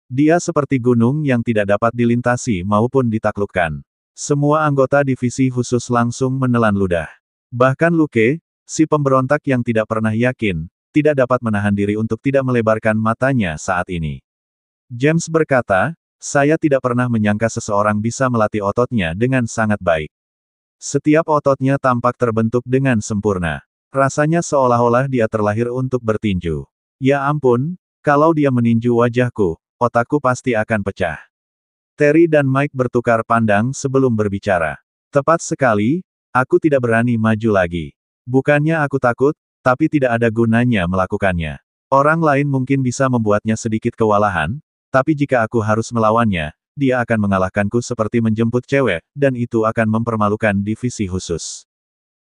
Dia seperti gunung yang tidak dapat dilintasi maupun ditaklukkan. Semua anggota divisi khusus langsung menelan ludah. Bahkan Luke, si pemberontak yang tidak pernah yakin, tidak dapat menahan diri untuk tidak melebarkan matanya saat ini. James berkata, "Saya tidak pernah menyangka seseorang bisa melatih ototnya dengan sangat baik. Setiap ototnya tampak terbentuk dengan sempurna. Rasanya seolah-olah dia terlahir untuk bertinju. Ya ampun, kalau dia meninju wajahku, otakku pasti akan pecah." Terry dan Mike bertukar pandang sebelum berbicara. Tepat sekali, aku tidak berani maju lagi. Bukannya aku takut, tapi tidak ada gunanya melakukannya. Orang lain mungkin bisa membuatnya sedikit kewalahan, tapi jika aku harus melawannya, dia akan mengalahkanku seperti menjemput cewek, dan itu akan mempermalukan divisi khusus.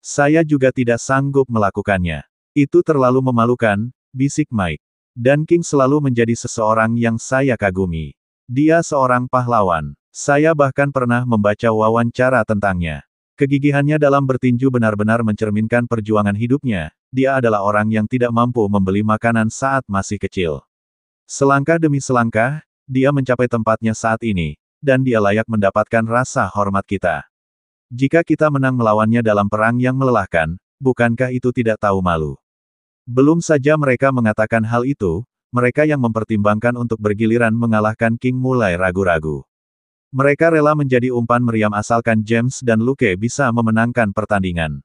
Saya juga tidak sanggup melakukannya. Itu terlalu memalukan, bisik Mike. Dan King selalu menjadi seseorang yang saya kagumi. Dia seorang pahlawan. Saya bahkan pernah membaca wawancara tentangnya. Kegigihannya dalam bertinju benar-benar mencerminkan perjuangan hidupnya. Dia adalah orang yang tidak mampu membeli makanan saat masih kecil. Selangkah demi selangkah, dia mencapai tempatnya saat ini, dan dia layak mendapatkan rasa hormat kita. Jika kita menang melawannya dalam perang yang melelahkan, bukankah itu tidak tahu malu? Belum saja mereka mengatakan hal itu, mereka yang mempertimbangkan untuk bergiliran mengalahkan King mulai ragu-ragu. Mereka rela menjadi umpan meriam asalkan James dan Luke bisa memenangkan pertandingan.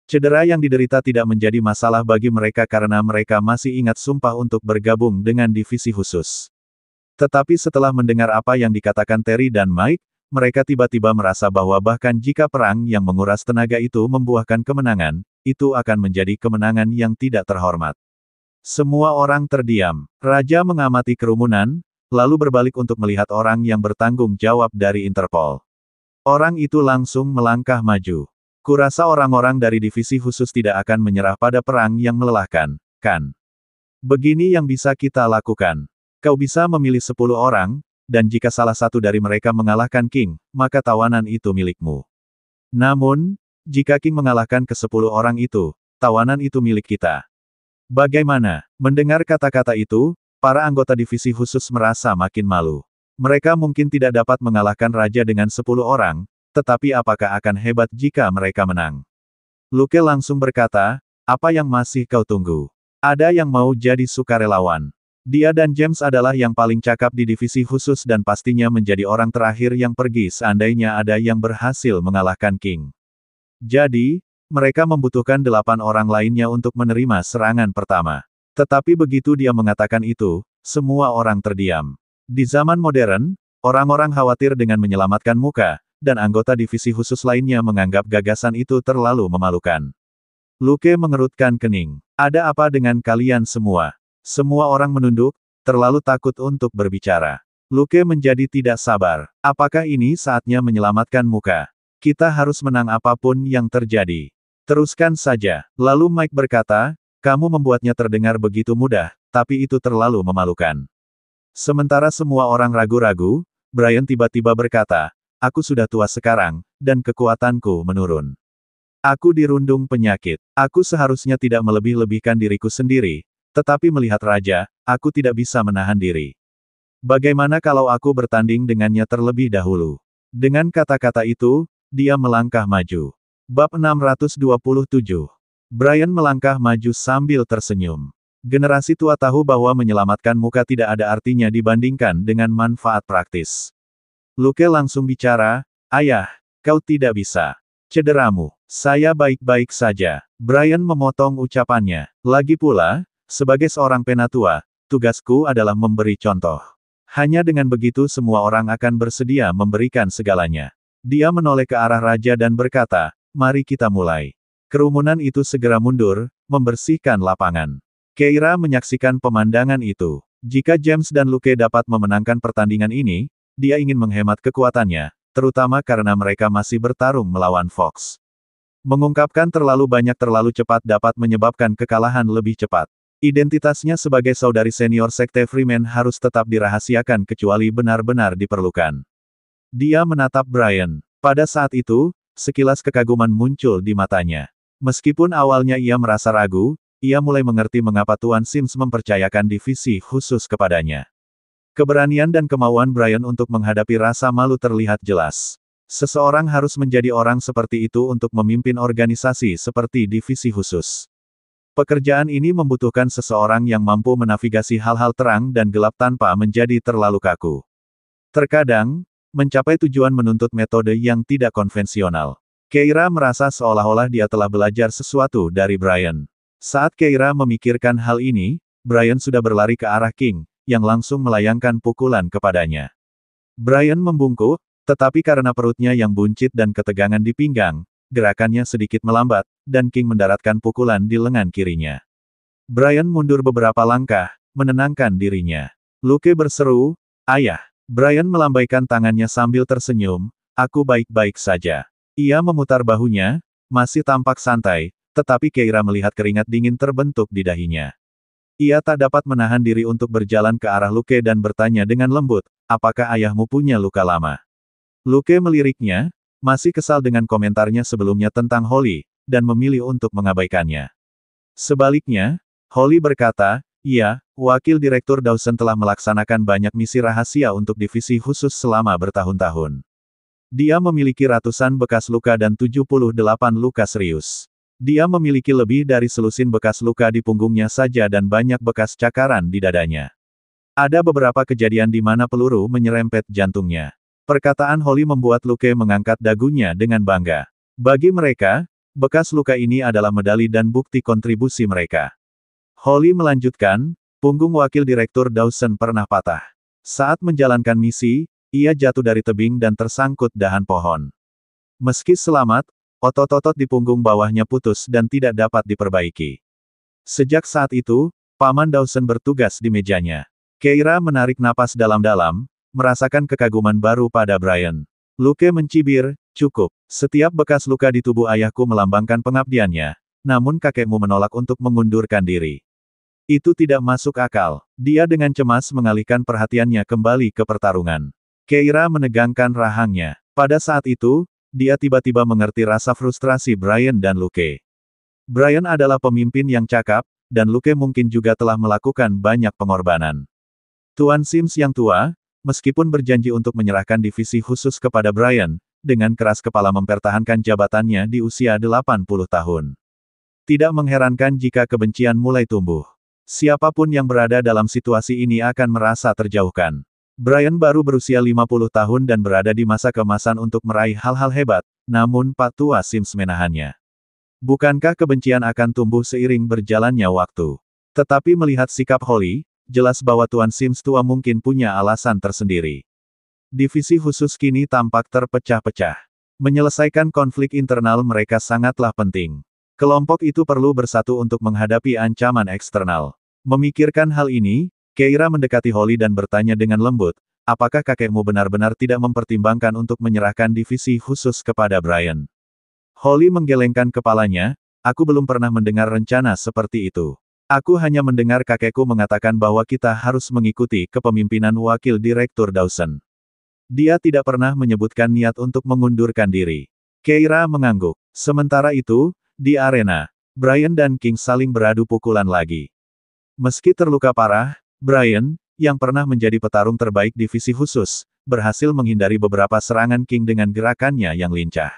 Cedera yang diderita tidak menjadi masalah bagi mereka karena mereka masih ingat sumpah untuk bergabung dengan divisi khusus. Tetapi setelah mendengar apa yang dikatakan Terry dan Mike, mereka tiba-tiba merasa bahwa bahkan jika perang yang menguras tenaga itu membuahkan kemenangan, itu akan menjadi kemenangan yang tidak terhormat. Semua orang terdiam. Raja mengamati kerumunan, lalu berbalik untuk melihat orang yang bertanggung jawab dari Interpol. Orang itu langsung melangkah maju. Kurasa orang-orang dari divisi khusus tidak akan menyerah pada perang yang melelahkan, kan? Begini yang bisa kita lakukan. Kau bisa memilih 10 orang, dan jika salah satu dari mereka mengalahkan King, maka tawanan itu milikmu. Namun, jika King mengalahkan ke-10 orang itu, tawanan itu milik kita. Bagaimana? Mendengar kata-kata itu, para anggota divisi khusus merasa makin malu. Mereka mungkin tidak dapat mengalahkan raja dengan 10 orang, tetapi apakah akan hebat jika mereka menang? Luke langsung berkata, apa yang masih kau tunggu? Ada yang mau jadi sukarelawan. Dia dan James adalah yang paling cakap di divisi khusus dan pastinya menjadi orang terakhir yang pergi seandainya ada yang berhasil mengalahkan King. Jadi, mereka membutuhkan 8 orang lainnya untuk menerima serangan pertama. Tetapi begitu dia mengatakan itu, semua orang terdiam. Di zaman modern, orang-orang khawatir dengan menyelamatkan muka, dan anggota divisi khusus lainnya menganggap gagasan itu terlalu memalukan. Luke mengerutkan kening. Ada apa dengan kalian semua? Semua orang menunduk, terlalu takut untuk berbicara. Luke menjadi tidak sabar. Apakah ini saatnya menyelamatkan muka? Kita harus menang apapun yang terjadi. Teruskan saja. Lalu Mike berkata, Kamu membuatnya terdengar begitu mudah, tapi itu terlalu memalukan. Sementara semua orang ragu-ragu, Brian tiba-tiba berkata, aku sudah tua sekarang, dan kekuatanku menurun. Aku dirundung penyakit. Aku seharusnya tidak melebih-lebihkan diriku sendiri, tetapi melihat raja, aku tidak bisa menahan diri. Bagaimana kalau aku bertanding dengannya terlebih dahulu? Dengan kata-kata itu, dia melangkah maju. Bab 627. Brian melangkah maju sambil tersenyum. Generasi tua tahu bahwa menyelamatkan muka tidak ada artinya dibandingkan dengan manfaat praktis. Luke langsung bicara, ayah, kau tidak bisa. Cederamu. Saya baik-baik saja. Brian memotong ucapannya. Lagi pula, sebagai seorang penatua, tugasku adalah memberi contoh. Hanya dengan begitu semua orang akan bersedia memberikan segalanya. Dia menoleh ke arah raja dan berkata, mari kita mulai. Kerumunan itu segera mundur, membersihkan lapangan. Keira menyaksikan pemandangan itu. Jika James dan Luke dapat memenangkan pertandingan ini, dia ingin menghemat kekuatannya, terutama karena mereka masih bertarung melawan Fox. Mengungkapkan terlalu banyak terlalu cepat dapat menyebabkan kekalahan lebih cepat. Identitasnya sebagai saudari senior Sekte Freeman harus tetap dirahasiakan kecuali benar-benar diperlukan. Dia menatap Brian. Pada saat itu, sekilas kekaguman muncul di matanya. Meskipun awalnya ia merasa ragu, ia mulai mengerti mengapa Tuan Sims mempercayakan divisi khusus kepadanya. Keberanian dan kemauan Brian untuk menghadapi rasa malu terlihat jelas. Seseorang harus menjadi orang seperti itu untuk memimpin organisasi seperti divisi khusus. Pekerjaan ini membutuhkan seseorang yang mampu menavigasi hal-hal terang dan gelap tanpa menjadi terlalu kaku. Terkadang, mencapai tujuan menuntut metode yang tidak konvensional. Keira merasa seolah-olah dia telah belajar sesuatu dari Brian. Saat Keira memikirkan hal ini, Brian sudah berlari ke arah King, yang langsung melayangkan pukulan kepadanya. Brian membungkuk, tetapi karena perutnya yang buncit dan ketegangan di pinggang, gerakannya sedikit melambat, dan King mendaratkan pukulan di lengan kirinya. Brian mundur beberapa langkah, menenangkan dirinya. Luke berseru, ayah. Brian melambaikan tangannya sambil tersenyum, aku baik-baik saja. Ia memutar bahunya, masih tampak santai, tetapi Keira melihat keringat dingin terbentuk di dahinya. Ia tak dapat menahan diri untuk berjalan ke arah Luke dan bertanya dengan lembut, apakah ayahmu punya luka lama? Luke meliriknya, masih kesal dengan komentarnya sebelumnya tentang Holly, dan memilih untuk mengabaikannya. Sebaliknya, Holly berkata, iya, Wakil Direktur Dawson telah melaksanakan banyak misi rahasia untuk divisi khusus selama bertahun-tahun. Dia memiliki ratusan bekas luka dan 78 luka serius. Dia memiliki lebih dari selusin bekas luka di punggungnya saja dan banyak bekas cakaran di dadanya. Ada beberapa kejadian di mana peluru menyerempet jantungnya. Perkataan Holly membuat Luke mengangkat dagunya dengan bangga. Bagi mereka, bekas luka ini adalah medali dan bukti kontribusi mereka. Holly melanjutkan, punggung Wakil Direktur Dawson pernah patah. Saat menjalankan misi, ia jatuh dari tebing dan tersangkut dahan pohon. Meski selamat, otot-otot di punggung bawahnya putus dan tidak dapat diperbaiki. Sejak saat itu, Paman Dawson bertugas di mejanya. Keira menarik napas dalam-dalam, merasakan kekaguman baru pada Brian. Luke mencibir, cukup. Setiap bekas luka di tubuh ayahku melambangkan pengabdiannya, namun kakekmu menolak untuk mengundurkan diri. Itu tidak masuk akal. Dia dengan cemas mengalihkan perhatiannya kembali ke pertarungan. Keira menegangkan rahangnya. Pada saat itu, dia tiba-tiba mengerti rasa frustrasi Brian dan Luke. Brian adalah pemimpin yang cakap, dan Luke mungkin juga telah melakukan banyak pengorbanan. Tuan Sims yang tua, meskipun berjanji untuk menyerahkan divisi khusus kepada Brian, dengan keras kepala mempertahankan jabatannya di usia 80 tahun. Tidak mengherankan jika kebencian mulai tumbuh. Siapapun yang berada dalam situasi ini akan merasa terjauhkan. Brian baru berusia 50 tahun dan berada di masa keemasan untuk meraih hal-hal hebat, namun Pak Tua Sims menahannya. Bukankah kebencian akan tumbuh seiring berjalannya waktu? Tetapi melihat sikap Holly, jelas bahwa Tuan Sims tua mungkin punya alasan tersendiri. Divisi khusus kini tampak terpecah-pecah. Menyelesaikan konflik internal mereka sangatlah penting. Kelompok itu perlu bersatu untuk menghadapi ancaman eksternal. Memikirkan hal ini, Keira mendekati Holly dan bertanya dengan lembut, apakah kakekmu benar-benar tidak mempertimbangkan untuk menyerahkan divisi khusus kepada Brian? Holly menggelengkan kepalanya, aku belum pernah mendengar rencana seperti itu. Aku hanya mendengar kakekku mengatakan bahwa kita harus mengikuti kepemimpinan Wakil Direktur Dawson. Dia tidak pernah menyebutkan niat untuk mengundurkan diri. Keira mengangguk. Sementara itu, di arena, Brian dan King saling beradu pukulan lagi. Meski terluka parah, Brian, yang pernah menjadi petarung terbaik divisi khusus, berhasil menghindari beberapa serangan King dengan gerakannya yang lincah.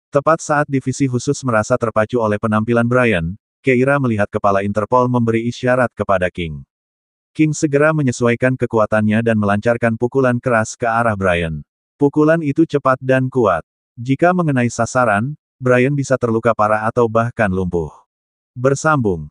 Tepat saat divisi khusus merasa terpacu oleh penampilan Brian, Keira melihat kepala Interpol memberi isyarat kepada King. King segera menyesuaikan kekuatannya dan melancarkan pukulan keras ke arah Brian. Pukulan itu cepat dan kuat. Jika mengenai sasaran, Brian bisa terluka parah atau bahkan lumpuh. Bersambung.